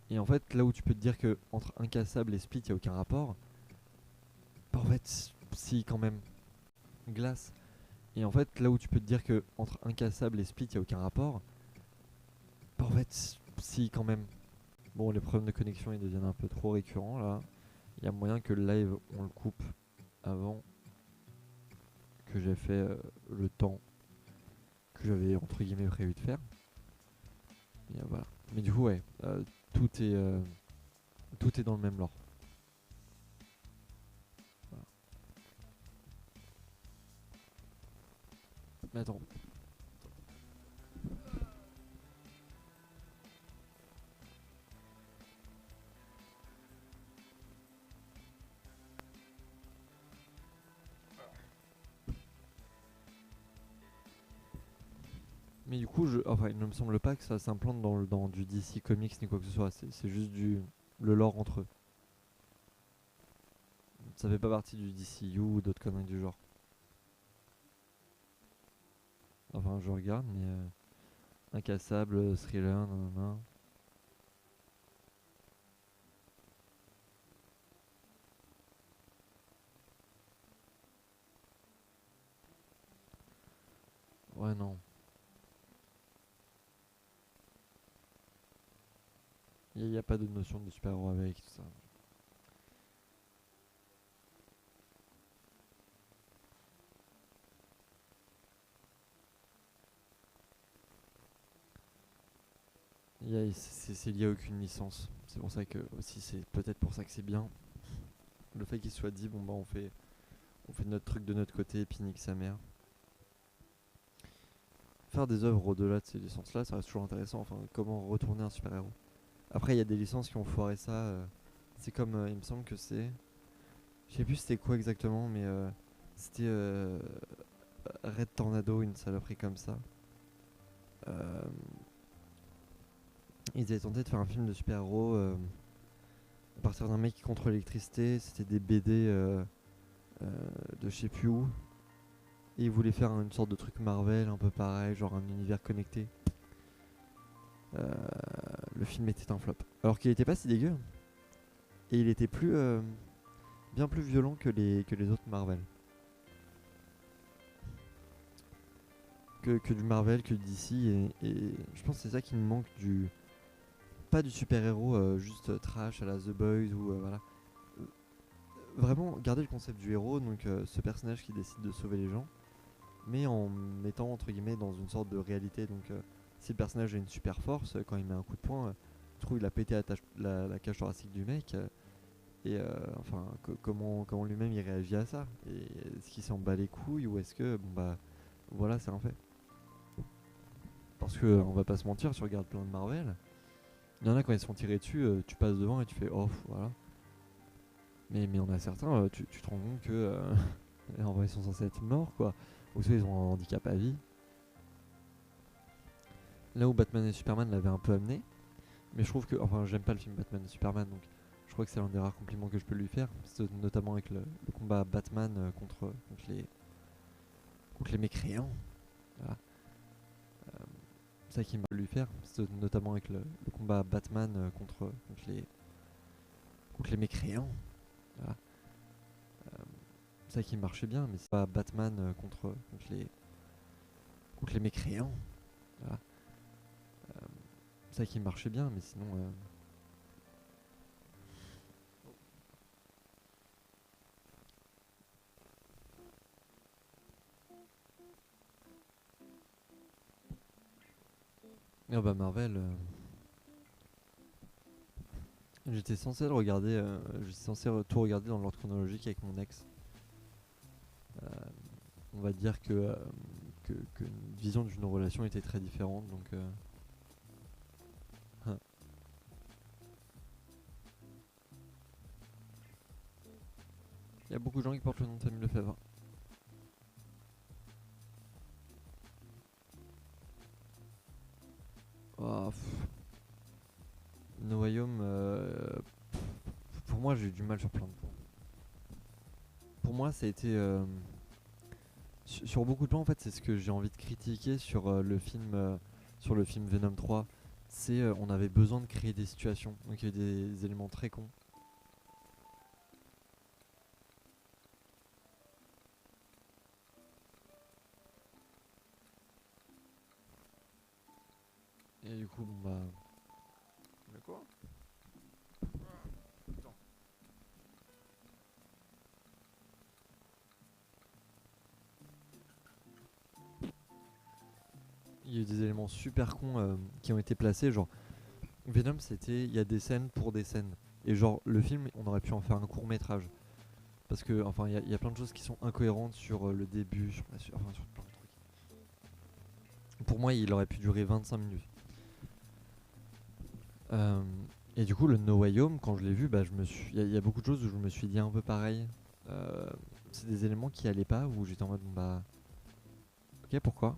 Et en fait, là où tu peux te dire que entre Incassable et Split, il n'y a aucun rapport, bah en fait, si, quand même. Glace. Et en fait, là où tu peux te dire que entre Incassable et Split, il n'y a aucun rapport, bah en fait, si, quand même. Bon, les problèmes de connexion, ils deviennent un peu trop récurrents, là. Il y a moyen que le live, on le coupe avant que j'ai fait le temps que j'avais, entre guillemets, prévu de faire. Et voilà. Mais du coup, ouais, tout est, euh, tout est dans le même lore. Voilà. Mais attends, Mais du coup, enfin, il ne me semble pas que ça s'implante dans du DC Comics ni quoi que ce soit. C'est juste le lore entre eux. Ça fait pas partie du DCU ou d'autres conneries du genre. Enfin, je regarde, mais incassable, thriller, nanana. Ouais, non. Il n'y a pas de notion de super-héros avec tout ça. C'est lié à aucune licence. C'est pour ça que aussi c'est peut-être pour ça que c'est bien. Le fait qu'il soit dit bon bah on fait notre truc de notre côté et puis nique sa mère. Faire des œuvres au-delà de ces licences là ça reste toujours intéressant. Enfin comment retourner un super héros. Après il y a des licences qui ont foiré ça. C'est comme il me semble que c'est. Je sais plus c'était quoi exactement mais c'était Red Tornado, une saloperie comme ça. Euh, Ils avaient tenté de faire un film de super-héros à partir d'un mec qui contrôle l'électricité. C'était des BD euh, de je sais plus où. Et ils voulaient faire une sorte de truc Marvel, un peu pareil, genre un univers connecté. Euh, le film était un flop. Alors qu'il était pas si dégueu. Et il était bien plus violent que les autres Marvel. Que du Marvel, que du DC. Et je pense que c'est ça qui me manque du. Pas du super-héros juste trash à la The Boys ou voilà. Vraiment garder le concept du héros, donc ce personnage qui décide de sauver les gens, mais en mettant entre guillemets dans une sorte de réalité. Donc si le personnage a une super force, quand il met un coup de poing, je trouve il a pété la cage thoracique du mec. Et enfin, comment lui-même il réagit à ça. Et est-ce qu'il s'en bat les couilles ou est-ce que, bon bah, voilà, c'est un fait. Parce que, on va pas se mentir, si tu regardes plein de Marvel, il y en a quand ils se font tirer dessus, tu passes devant et tu fais oh, voilà. Mais on a certains, tu te rends compte que en vrai ils sont censés être morts quoi. Ou soit ils ont un handicap à vie. Là où Batman et Superman l'avaient un peu amené, mais je trouve que, enfin j'aime pas le film Batman et Superman donc je crois que c'est l'un des rares compliments que je peux lui faire, notamment avec le combat Batman contre les mécréants. Voilà. C'est ça qui m'a lui faire, notamment avec le combat Batman contre les mécréants. Voilà. C'est ça qui marchait bien, mais c'est pas Batman contre les mécréants. Voilà. C'est ça qui marchait bien, mais sinon. Ah bah Marvel, j'étais censé le regarder, j'étais censé tout regarder dans l'ordre chronologique avec mon ex. Euh, on va dire que une vision d'une relation était très différente, donc. Hein. Il y a beaucoup de gens qui portent le nom de famille Lefebvre. Oh, No Way Home, pour moi j'ai eu du mal sur plein de points. Pour moi ça a été sur beaucoup de points en fait c'est ce que j'ai envie de critiquer sur le film Venom 3. C'est on avait besoin de créer des situations, donc il y a des éléments très cons. Et du coup bon bah. Mais quoi? Attends. Il y a eu des éléments super cons qui ont été placés, genre Venom c'était il y a des scènes pour des scènes. Et genre le film on aurait pu en faire un court métrage. Parce que enfin il y a plein de choses qui sont incohérentes sur le début, enfin sur plein de trucs. Pour moi il aurait pu durer 25 minutes. Euh, et du coup le No Way Home quand je l'ai vu, bah il y a beaucoup de choses où je me suis dit un peu pareil. Euh, c'est des éléments qui allaient pas où j'étais en mode bon, bah ok pourquoi.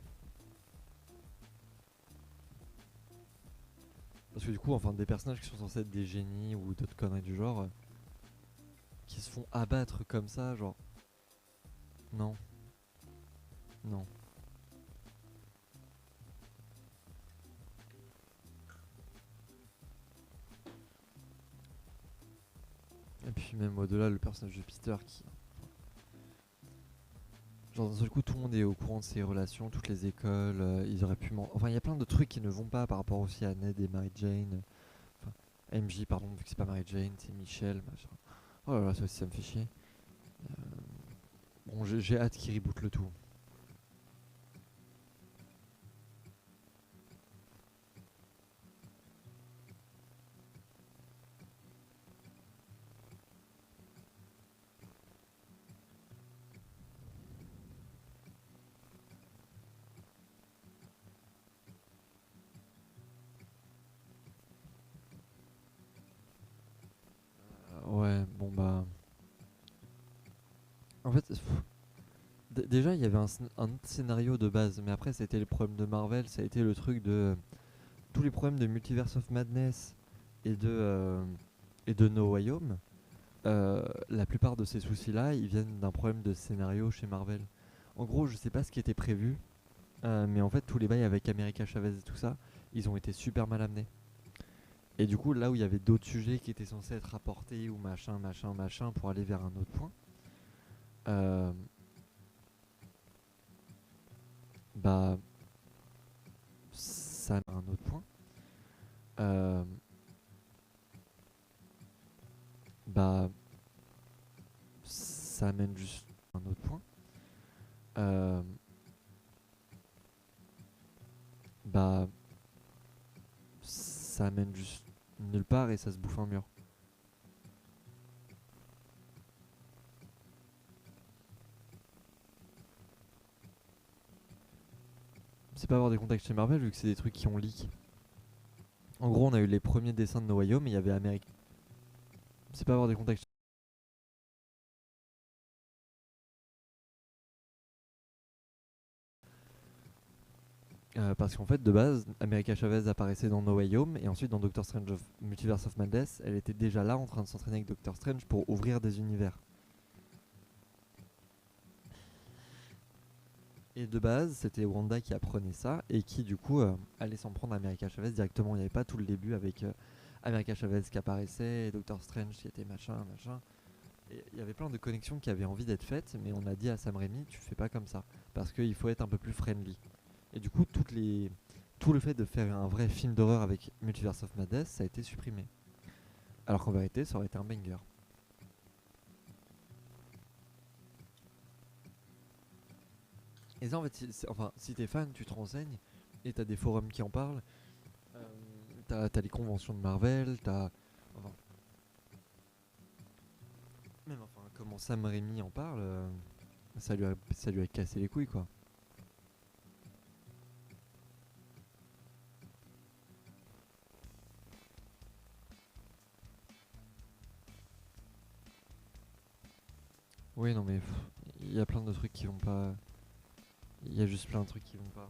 Parce que du coup, enfin, des personnages qui sont censés être des génies ou d'autres conneries du genre, qui se font abattre comme ça, genre, non, non. Et puis même au-delà, le personnage de Peter qui... Genre d'un seul coup, tout le monde est au courant de ses relations, toutes les écoles, ils auraient pu... Enfin, il y a plein de trucs qui ne vont pas par rapport aussi à Ned et Mary Jane. Enfin, MJ, pardon, vu que c'est pas Mary Jane, c'est Michelle, machin. Oh là là, ça aussi, ça me fait chier. Bon, j'ai hâte qu'ils rebootent le tout. Ouais, bon bah... En fait, déjà, il y avait un autre scénario de base, mais après, c'était le problème de Marvel, ça a été le truc de... tous les problèmes de Multiverse of Madness et de No Way Home, la plupart de ces soucis-là, ils viennent d'un problème de scénario chez Marvel. En gros, je sais pas ce qui était prévu, mais en fait, tous les bails avec America Chavez et tout ça, ils ont été super mal amenés. Et du coup, là où il y avait d'autres sujets qui étaient censés être apportés ou machin, machin, machin pour aller vers un autre point, euh, bah, ça a un autre point. Euh, bah, ça amène juste un autre point. Euh, bah, ça amène juste nulle part et ça se bouffe un mur. C'est pas avoir des contacts chez Marvel vu que c'est des trucs qui ont leak. En gros, on a eu les premiers dessins de No Way Home et il y avait Amérique. C'est pas avoir des contacts. Parce qu'en fait, de base, America Chavez apparaissait dans No Way Home et ensuite dans Doctor Strange of Multiverse of Madness, elle était déjà là en train de s'entraîner avec Doctor Strange pour ouvrir des univers. Et de base, c'était Wanda qui apprenait ça et qui du coup allait s'en prendre à America Chavez directement. Il n'y avait pas tout le début avec America Chavez qui apparaissait, et Doctor Strange qui était machin, machin. Et il y avait plein de connexions qui avaient envie d'être faites, mais on a dit à Sam Raimi, tu fais pas comme ça, parce qu'il faut être un peu plus friendly. Et du coup, tout le fait de faire un vrai film d'horreur avec Multiverse of Madness, ça a été supprimé. Alors qu'en vérité, ça aurait été un banger. Et ça, en fait, enfin, si t'es fan, tu te renseignes, et t'as des forums qui en parlent, euh, t'as les conventions de Marvel, enfin, même enfin, comment Sam Raimi en parle, ça lui a cassé les couilles, quoi. Oui, non, mais il y a plein de trucs qui vont pas. Il y a juste plein de trucs qui vont pas.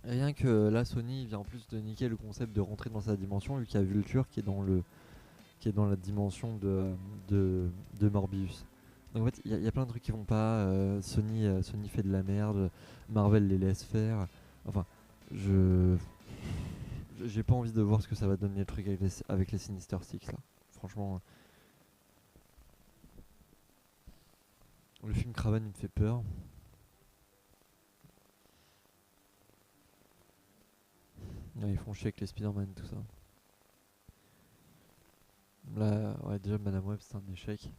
Rien que là, Sony vient en plus de niquer le concept de rentrer dans sa dimension, vu qu'il y a Vulture qui est dans la dimension de Morbius. Donc en fait, il y a plein de trucs qui vont pas. Sony fait de la merde, Marvel les laisse faire. Enfin, je j'ai pas envie de voir ce que ça va donner le truc avec les Sinister Six là. Franchement, le film Craven il me fait peur. Ouais, ils font chier avec les Spider-Man tout ça. Là, ouais, déjà Madame Web c'est un échec.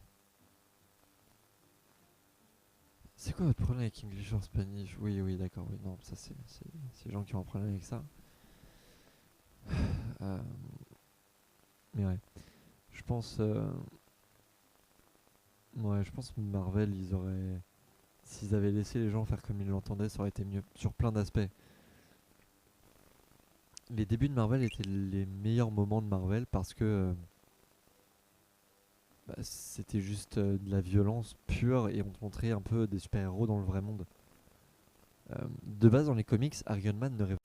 C'est quoi votre problème avec English or Spanish? Oui, oui, d'accord, oui, non, ça c'est les gens qui ont un problème avec ça. Euh, mais ouais, je pense, ouais, je pense que Marvel, s'ils avaient laissé les gens faire comme ils l'entendaient, ça aurait été mieux sur plein d'aspects. Les débuts de Marvel étaient les meilleurs moments de Marvel parce que bah, c'était juste de la violence pure et on te montrait un peu des super-héros dans le vrai monde. De base, dans les comics, Iron Man ne rêve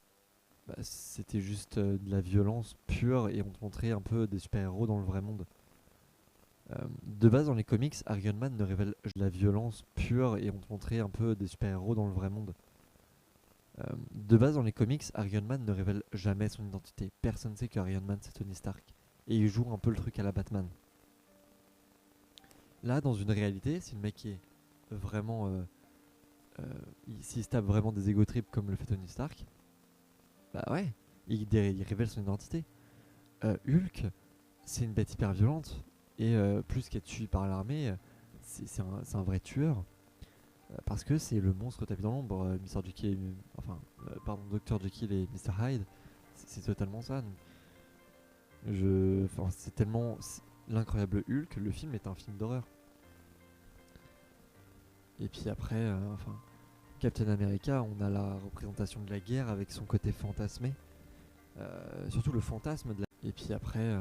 Bah, c'était juste de la violence pure et on te montrait un peu des super-héros dans le vrai monde. De base, dans les comics, Iron Man ne révèle la violence pure et on te montrait un peu des super-héros dans le vrai monde. De base, dans les comics, Iron Man ne révèle jamais son identité. Personne ne sait que Iron Man c'est Tony Stark. Et il joue un peu le truc à la Batman. Là, dans une réalité, si le mec est vraiment. S'il se tape vraiment des ego trips comme le fait Tony Stark, bah ouais, il révèle son identité. Hulk, c'est une bête hyper violente. Et plus qu'être suivi par l'armée, c'est un vrai tueur. Parce que c'est le monstre tapis dans l'ombre. Mr. Jekyll et, pardon, Dr. Jekyll et Mr. Hyde, c'est totalement ça. Donc, c'est tellement. L'incroyable Hulk, le film est un film d'horreur. Et puis après, Captain America, on a la représentation de la guerre avec son côté fantasmé. Surtout le fantasme de la. Et puis après,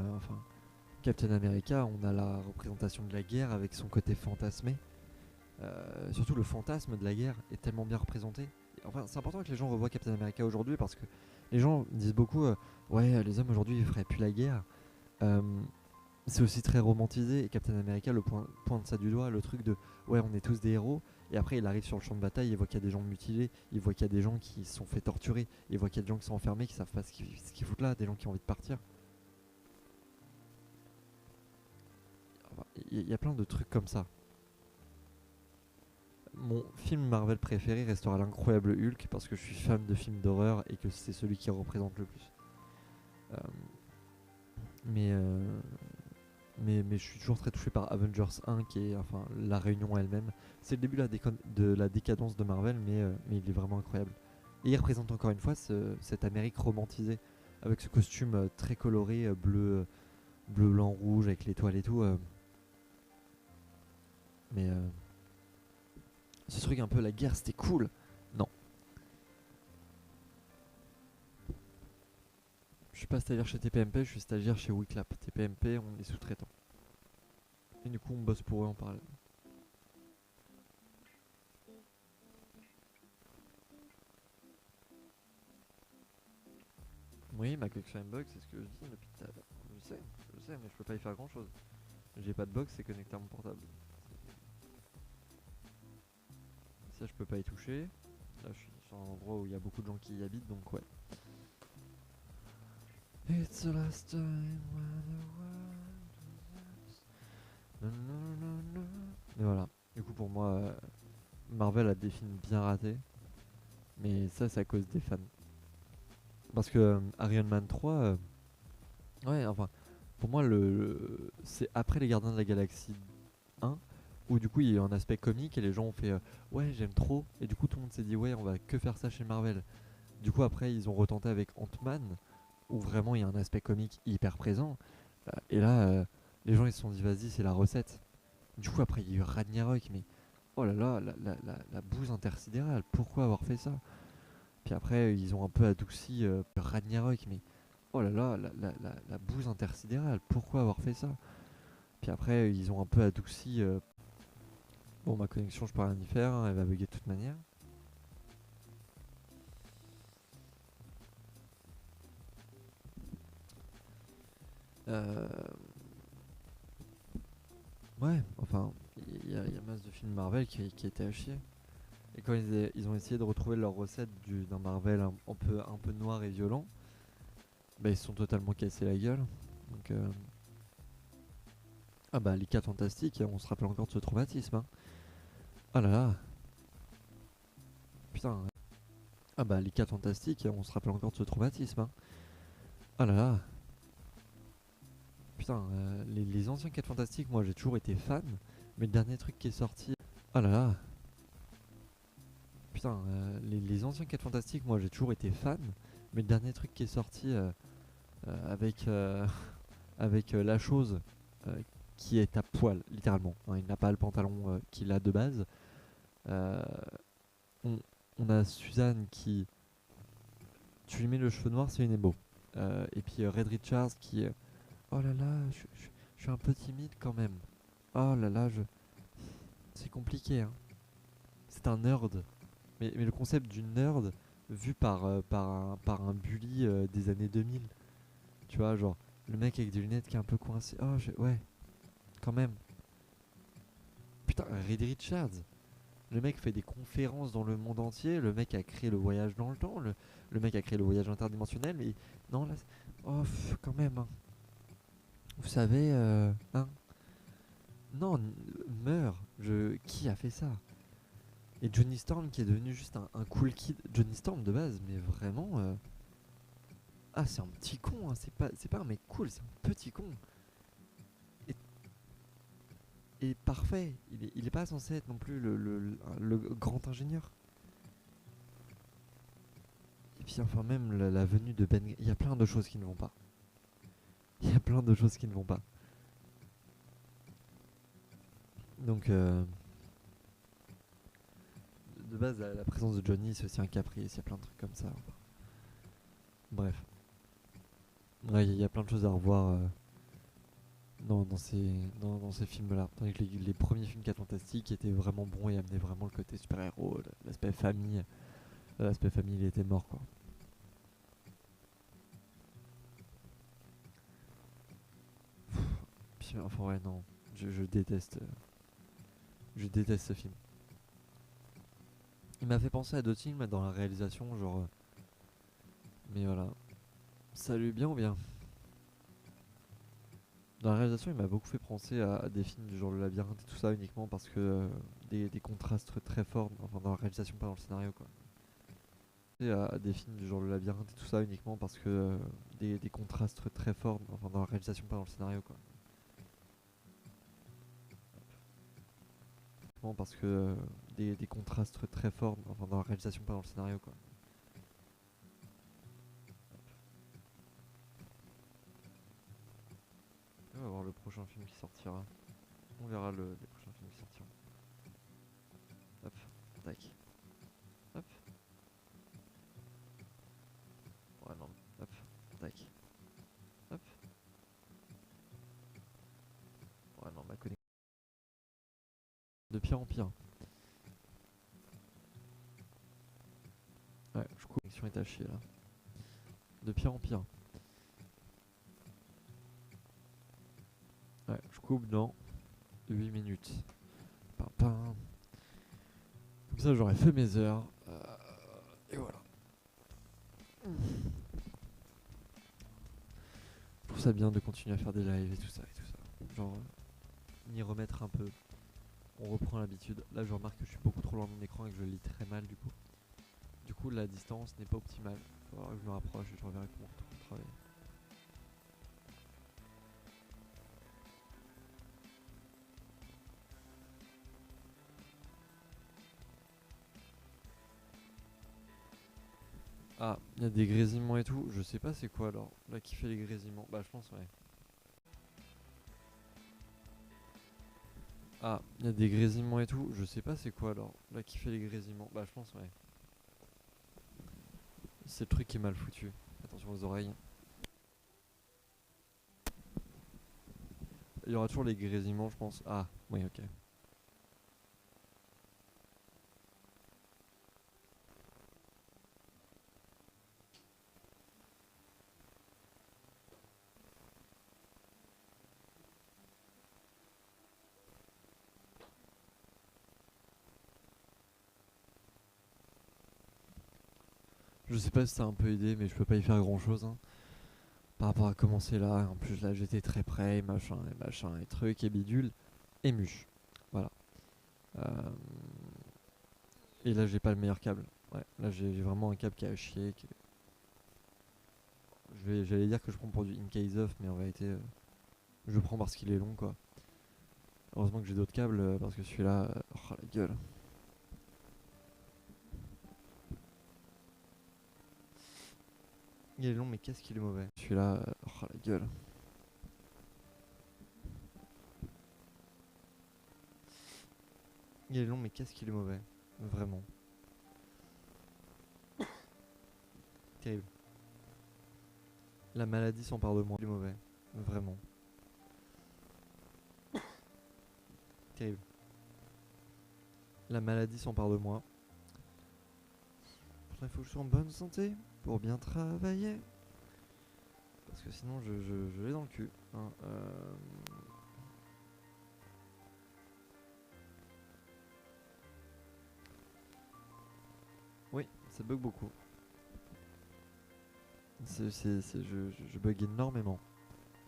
Captain America, on a la représentation de la guerre avec son côté fantasmé. Surtout le fantasme de la guerre est tellement bien représenté. Enfin, c'est important que les gens revoient Captain America aujourd'hui parce que les gens disent beaucoup ouais, les hommes aujourd'hui ils feraient plus la guerre. Euh, c'est aussi très romantisé et Captain America le pointe ça du doigt, le truc de ouais, on est tous des héros. Et après, il arrive sur le champ de bataille, il voit qu'il y a des gens mutilés, il voit qu'il y a des gens qui se sont fait torturer, il voit qu'il y a des gens qui sont enfermés, qui savent pas ce qu'ils foutent là, des gens qui ont envie de partir. Il y a plein de trucs comme ça. Mon film Marvel préféré restera l'incroyable Hulk parce que je suis fan de films d'horreur et que c'est celui qui représente le plus. Euh, mais, euh, mais je suis toujours très touché par Avengers 1 qui est la réunion elle-même. C'est le début de la décadence de Marvel mais il est vraiment incroyable. Et il représente encore une fois cette Amérique romantisée avec ce costume très coloré bleu, blanc, rouge avec l'étoile et tout. Mais ce truc un peu la guerre c'était cool. Non. Je suis pas stagiaire chez TPMP, je suis stagiaire chez Wiclap. TPMP, on est sous-traitant. Et du coup, on bosse pour eux en parallèle. Oui, ma connexion Inbox, c'est ce que je dis depuis tout à l'heure. Je sais, mais je peux pas y faire grand chose. J'ai pas de box, c'est connecté à mon portable. Ça, je peux pas y toucher. Là, je suis sur un endroit où il y a beaucoup de gens qui y habitent, donc ouais. It's the last time when the world was no, no, no, no. Mais voilà. Du coup, pour moi, Marvel a des films bien ratés. Mais ça, c'est à cause des fans. Parce que Iron Man 3, ouais, pour moi, c'est après les Gardiens de la Galaxie 1, où du coup, il y a eu un aspect comique et les gens ont fait ouais, j'aime trop. Et du coup, tout le monde s'est dit, ouais, on va que faire ça chez Marvel. Du coup, après, ils ont retenté avec Ant-Man, où vraiment il y a un aspect comique hyper présent. Et là, les gens ils se sont dit, vas-y, c'est la recette. Du coup, après, il y a eu Ragnarok, mais oh là là, la bouse intersidérale, pourquoi avoir fait ça? Puis après, ils ont un peu adouci Ragnarok, mais oh là là, la bouse intersidérale, pourquoi avoir fait ça? Puis après, ils ont un peu adouci. Bon, ma connexion, je peux rien y faire, hein, elle va bugger de toute manière. Euh, ouais, il y a masse de films Marvel qui étaient à chier. Et quand ils ont essayé de retrouver leur recette d'un Marvel un peu noir et violent, bah ils se sont totalement cassés la gueule. Donc, ah bah les 4 fantastiques, on se rappelle encore de ce traumatisme. Hein. Oh là là, putain. Ah bah les 4 fantastiques, on se rappelle encore de ce traumatisme. Hein. Oh là là, putain. Les anciens 4 fantastiques, moi j'ai toujours été fan. Mais le dernier truc qui est sorti. Oh là là, putain. Les anciens 4 fantastiques, moi j'ai toujours été fan. Mais le dernier truc qui est sorti avec la chose euh, qui est à poil, littéralement. Hein, il n'a pas le pantalon qu'il a de base. Euh, on, on a Suzanne qui. Tu lui mets le cheveu noir, c'est une émo. Et puis Red Richards qui. Oh là là, je suis un peu timide quand même. Oh là là, c'est compliqué. Hein. C'est un nerd. Mais le concept du nerd, vu par un bully des années 2000. Tu vois, genre, le mec avec des lunettes qui est un peu coincé. Oh, ouais, quand même. Putain, Reed Richards. Le mec fait des conférences dans le monde entier. Le mec a créé le voyage dans le temps. Le mec a créé le voyage interdimensionnel. Mais non, là. Oh, quand même. Hein. Vous savez, hein. Non, meurt. Qui a fait ça? Et Johnny Storm qui est devenu juste un cool kid. Johnny Storm de base, mais vraiment. Ah, c'est un petit con. Hein. C'est pas un mec cool, c'est un petit con. Et, et parfait. Il est pas censé être non plus le grand ingénieur. Et puis enfin même la venue de Ben, il y a plein de choses qui ne vont pas. Il y a plein de choses qui ne vont pas. Donc de base la présence de Johnny c'est aussi un caprice, il y a plein de trucs comme ça. Bref. Ouais, il y a plein de choses à revoir dans ces films-là. Tandis que les premiers films 4 Fantastiques étaient vraiment bons et amenaient vraiment le côté super-héros, l'aspect famille. L'aspect famille il était mort quoi. Puis, enfin ouais non, je déteste. Je déteste ce film. Il m'a fait penser à d'autres films dans la réalisation, genre. Mais voilà. Ça lui est bien ou bien? Dans la réalisation, il m'a beaucoup fait penser à des films du genre Le Labyrinthe et tout ça, uniquement parce que des contrastes très forts, enfin dans la réalisation, pas dans le scénario quoi. Et à des films du genre Le Labyrinthe et tout ça, uniquement parce que des contrastes très forts, enfin dans la réalisation, pas dans le scénario quoi. Uniquement parce que des contrastes très forts, enfin dans la réalisation, pas dans le scénario quoi. On va voir le prochain film qui sortira. On verra les prochains films qui sortiront. Hop, tac. Hop. Ouais, non. Hop, tac. Hop. Ouais, non, ma connexion. De pire en pire. Ouais, je coupe. La connexion est à chier là. De pire en pire. Ouais, je coupe dans 8 minutes. Pam, pam. Comme ça, j'aurais fait mes heures. Et voilà. Je trouve ça bien de continuer à faire des lives et tout ça et tout ça. Genre, m'y remettre un peu. On reprend l'habitude. Là, je remarque que je suis beaucoup trop loin de mon écran et que je lis très mal du coup. Du coup, la distance n'est pas optimale. Il va falloir que je me rapproche et je reverrai comment travailler. Ah, il y a des grésillements et tout. Je sais pas c'est quoi alors. Là, qui fait les grésillements? Bah, je pense, ouais. Ah, il y a des grésillements et tout. Je sais pas c'est quoi alors. Là, qui fait les grésillements? Bah, je pense, ouais. C'est le truc qui est mal foutu. Attention aux oreilles. Il y aura toujours les grésillements, je pense. Ah, oui, ok. Je sais pas si ça a un peu aidé, mais je peux pas y faire grand chose. Hein, par rapport à comment c'est là. En plus, là, j'étais très près, et machin, et trucs, et bidule. Ému. Voilà. Euh, et là, j'ai pas le meilleur câble. Ouais, là, j'ai vraiment un câble qui a à chier. J'allais dire que je prends pour du in case of, mais en réalité, je prends parce qu'il est long, quoi. Heureusement que j'ai d'autres câbles, parce que celui-là, oh la gueule. Il est long, mais qu'est-ce qu'il est mauvais. Celui-là, oh la gueule. Il est long, mais qu'est-ce qu'il est mauvais. Vraiment. Terrible. La maladie s'empare de moi. Il est mauvais. Vraiment. Terrible. La maladie s'empare de moi. il faut que je sois en bonne santé pour bien travailler. Parce que sinon je l'ai dans le cul. Hein. Oui, ça bug beaucoup. Je bug énormément.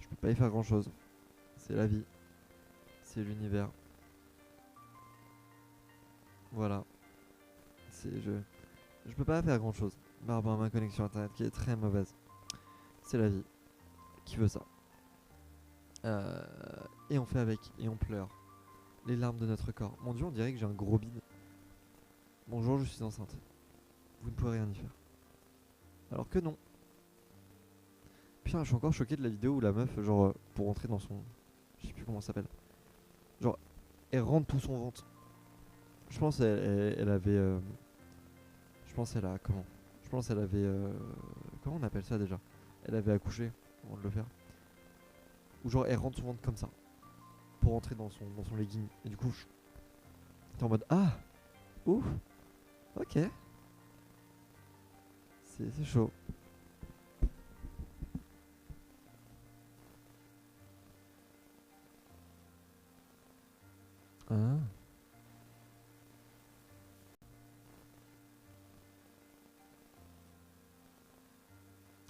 Je peux pas y faire grand chose. C'est la vie. C'est l'univers. Voilà. Je peux pas faire grand chose par rapport à ma connexion internet qui est très mauvaise. C'est la vie. Qui veut ça? Et on fait avec. Et on pleure. Les larmes de notre corps. Mon dieu, on dirait que j'ai un gros bide. Bonjour, je suis enceinte. Vous ne pouvez rien y faire. Alors que non. Putain, je suis encore choqué de la vidéo où la meuf, genre, pour rentrer dans son... Je sais plus comment ça s'appelle. Genre, elle rentre tout son ventre. Je pense elle avait... je pense elle a... Comment? Je pense elle avait... comment on appelle ça déjà? Elle avait accouché avant de le faire. Ou genre, elle rentre son ventre comme ça. Pour rentrer dans son legging. Et du coup, t'es en mode... Ah! Ouh! Ok. C'est chaud. Ah.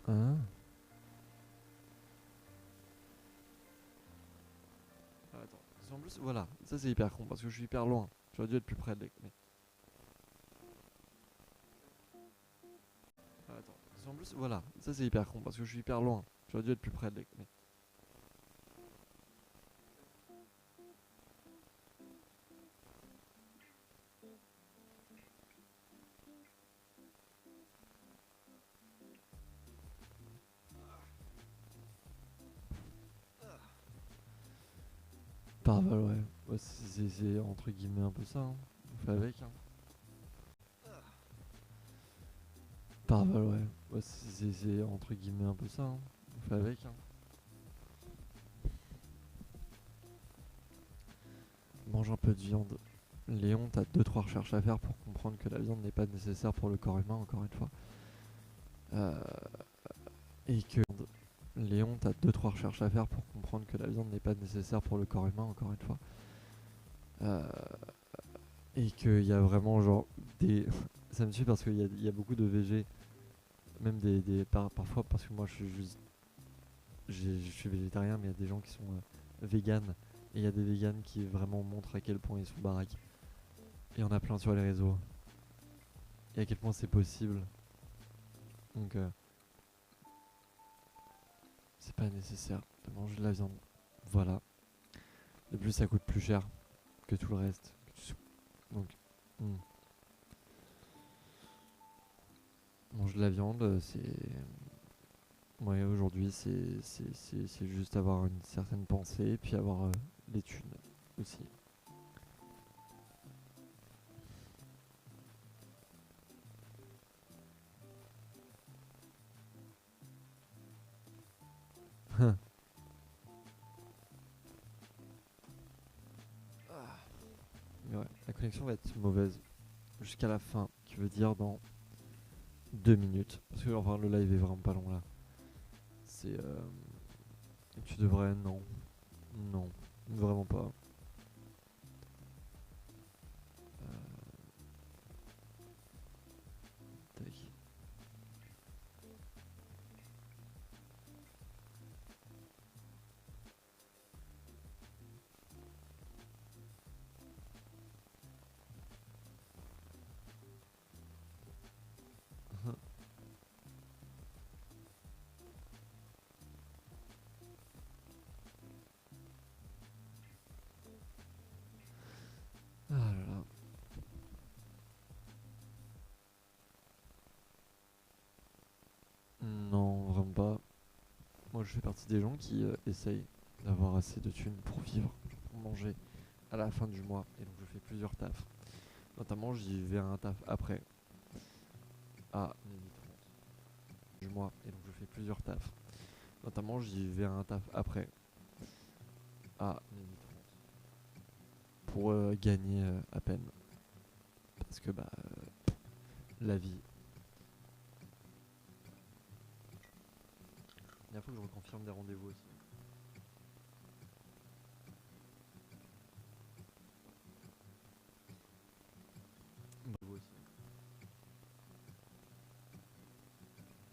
Ah. Ah, attends. En plus, voilà. Ça, c'est hyper con parce que je suis hyper loin. J'aurais dû être plus près de l'écran. Ah, attends. En plus, voilà. Ça, c'est hyper con parce que je suis hyper loin. J'aurais dû être plus près de l'écran. Par balle, ouais. Ouais, c'est entre guillemets un peu ça. Hein. On fait avec. Hein. Par balle, ouais. Ouais, c'est entre guillemets un peu ça. Hein. On fait avec. Hein. Mange un peu de viande. Léon, t'as 2-3 recherches à faire pour comprendre que la viande n'est pas nécessaire pour le corps humain, encore une fois. Euh, et que... Léon, t'as 2-3 recherches à faire pour comprendre que la viande n'est pas nécessaire pour le corps humain, encore une fois. Euh, et qu'il y a vraiment genre des... Ça me tue parce qu'il y a beaucoup de VG, même parfois parce que moi je suis juste... Je suis végétarien, mais il y a des gens qui sont véganes. Et il y a des véganes qui vraiment montrent à quel point ils sont baraques. Et il y en a plein sur les réseaux. Et à quel point c'est possible. Donc c'est pas nécessaire de manger de la viande. Voilà. De plus ça coûte plus cher que tout le reste. Donc manger de la viande, c'est... Ouais, aujourd'hui c'est juste avoir une certaine pensée et puis avoir les thunes aussi. Mais ouais, la connexion va être mauvaise jusqu'à la fin, qui veut dire dans 2 minutes. Parce que enfin, le live est vraiment pas long là. C'est... tu devrais... Non. Non. Vraiment pas. Tac. Ah là là. Non, vraiment pas. Moi je fais partie des gens qui essayent d'avoir assez de thunes pour vivre, pour manger à la fin du mois. Et donc je fais plusieurs tafs. Notamment j'y vais à un taf après. À minuit 30 du mois. Et donc je fais plusieurs tafs. Notamment j'y vais à un taf après. À minuit 30 pour gagner à peine. Parce que bah la vie. Il faut que je reconfirme des rendez-vous aussi.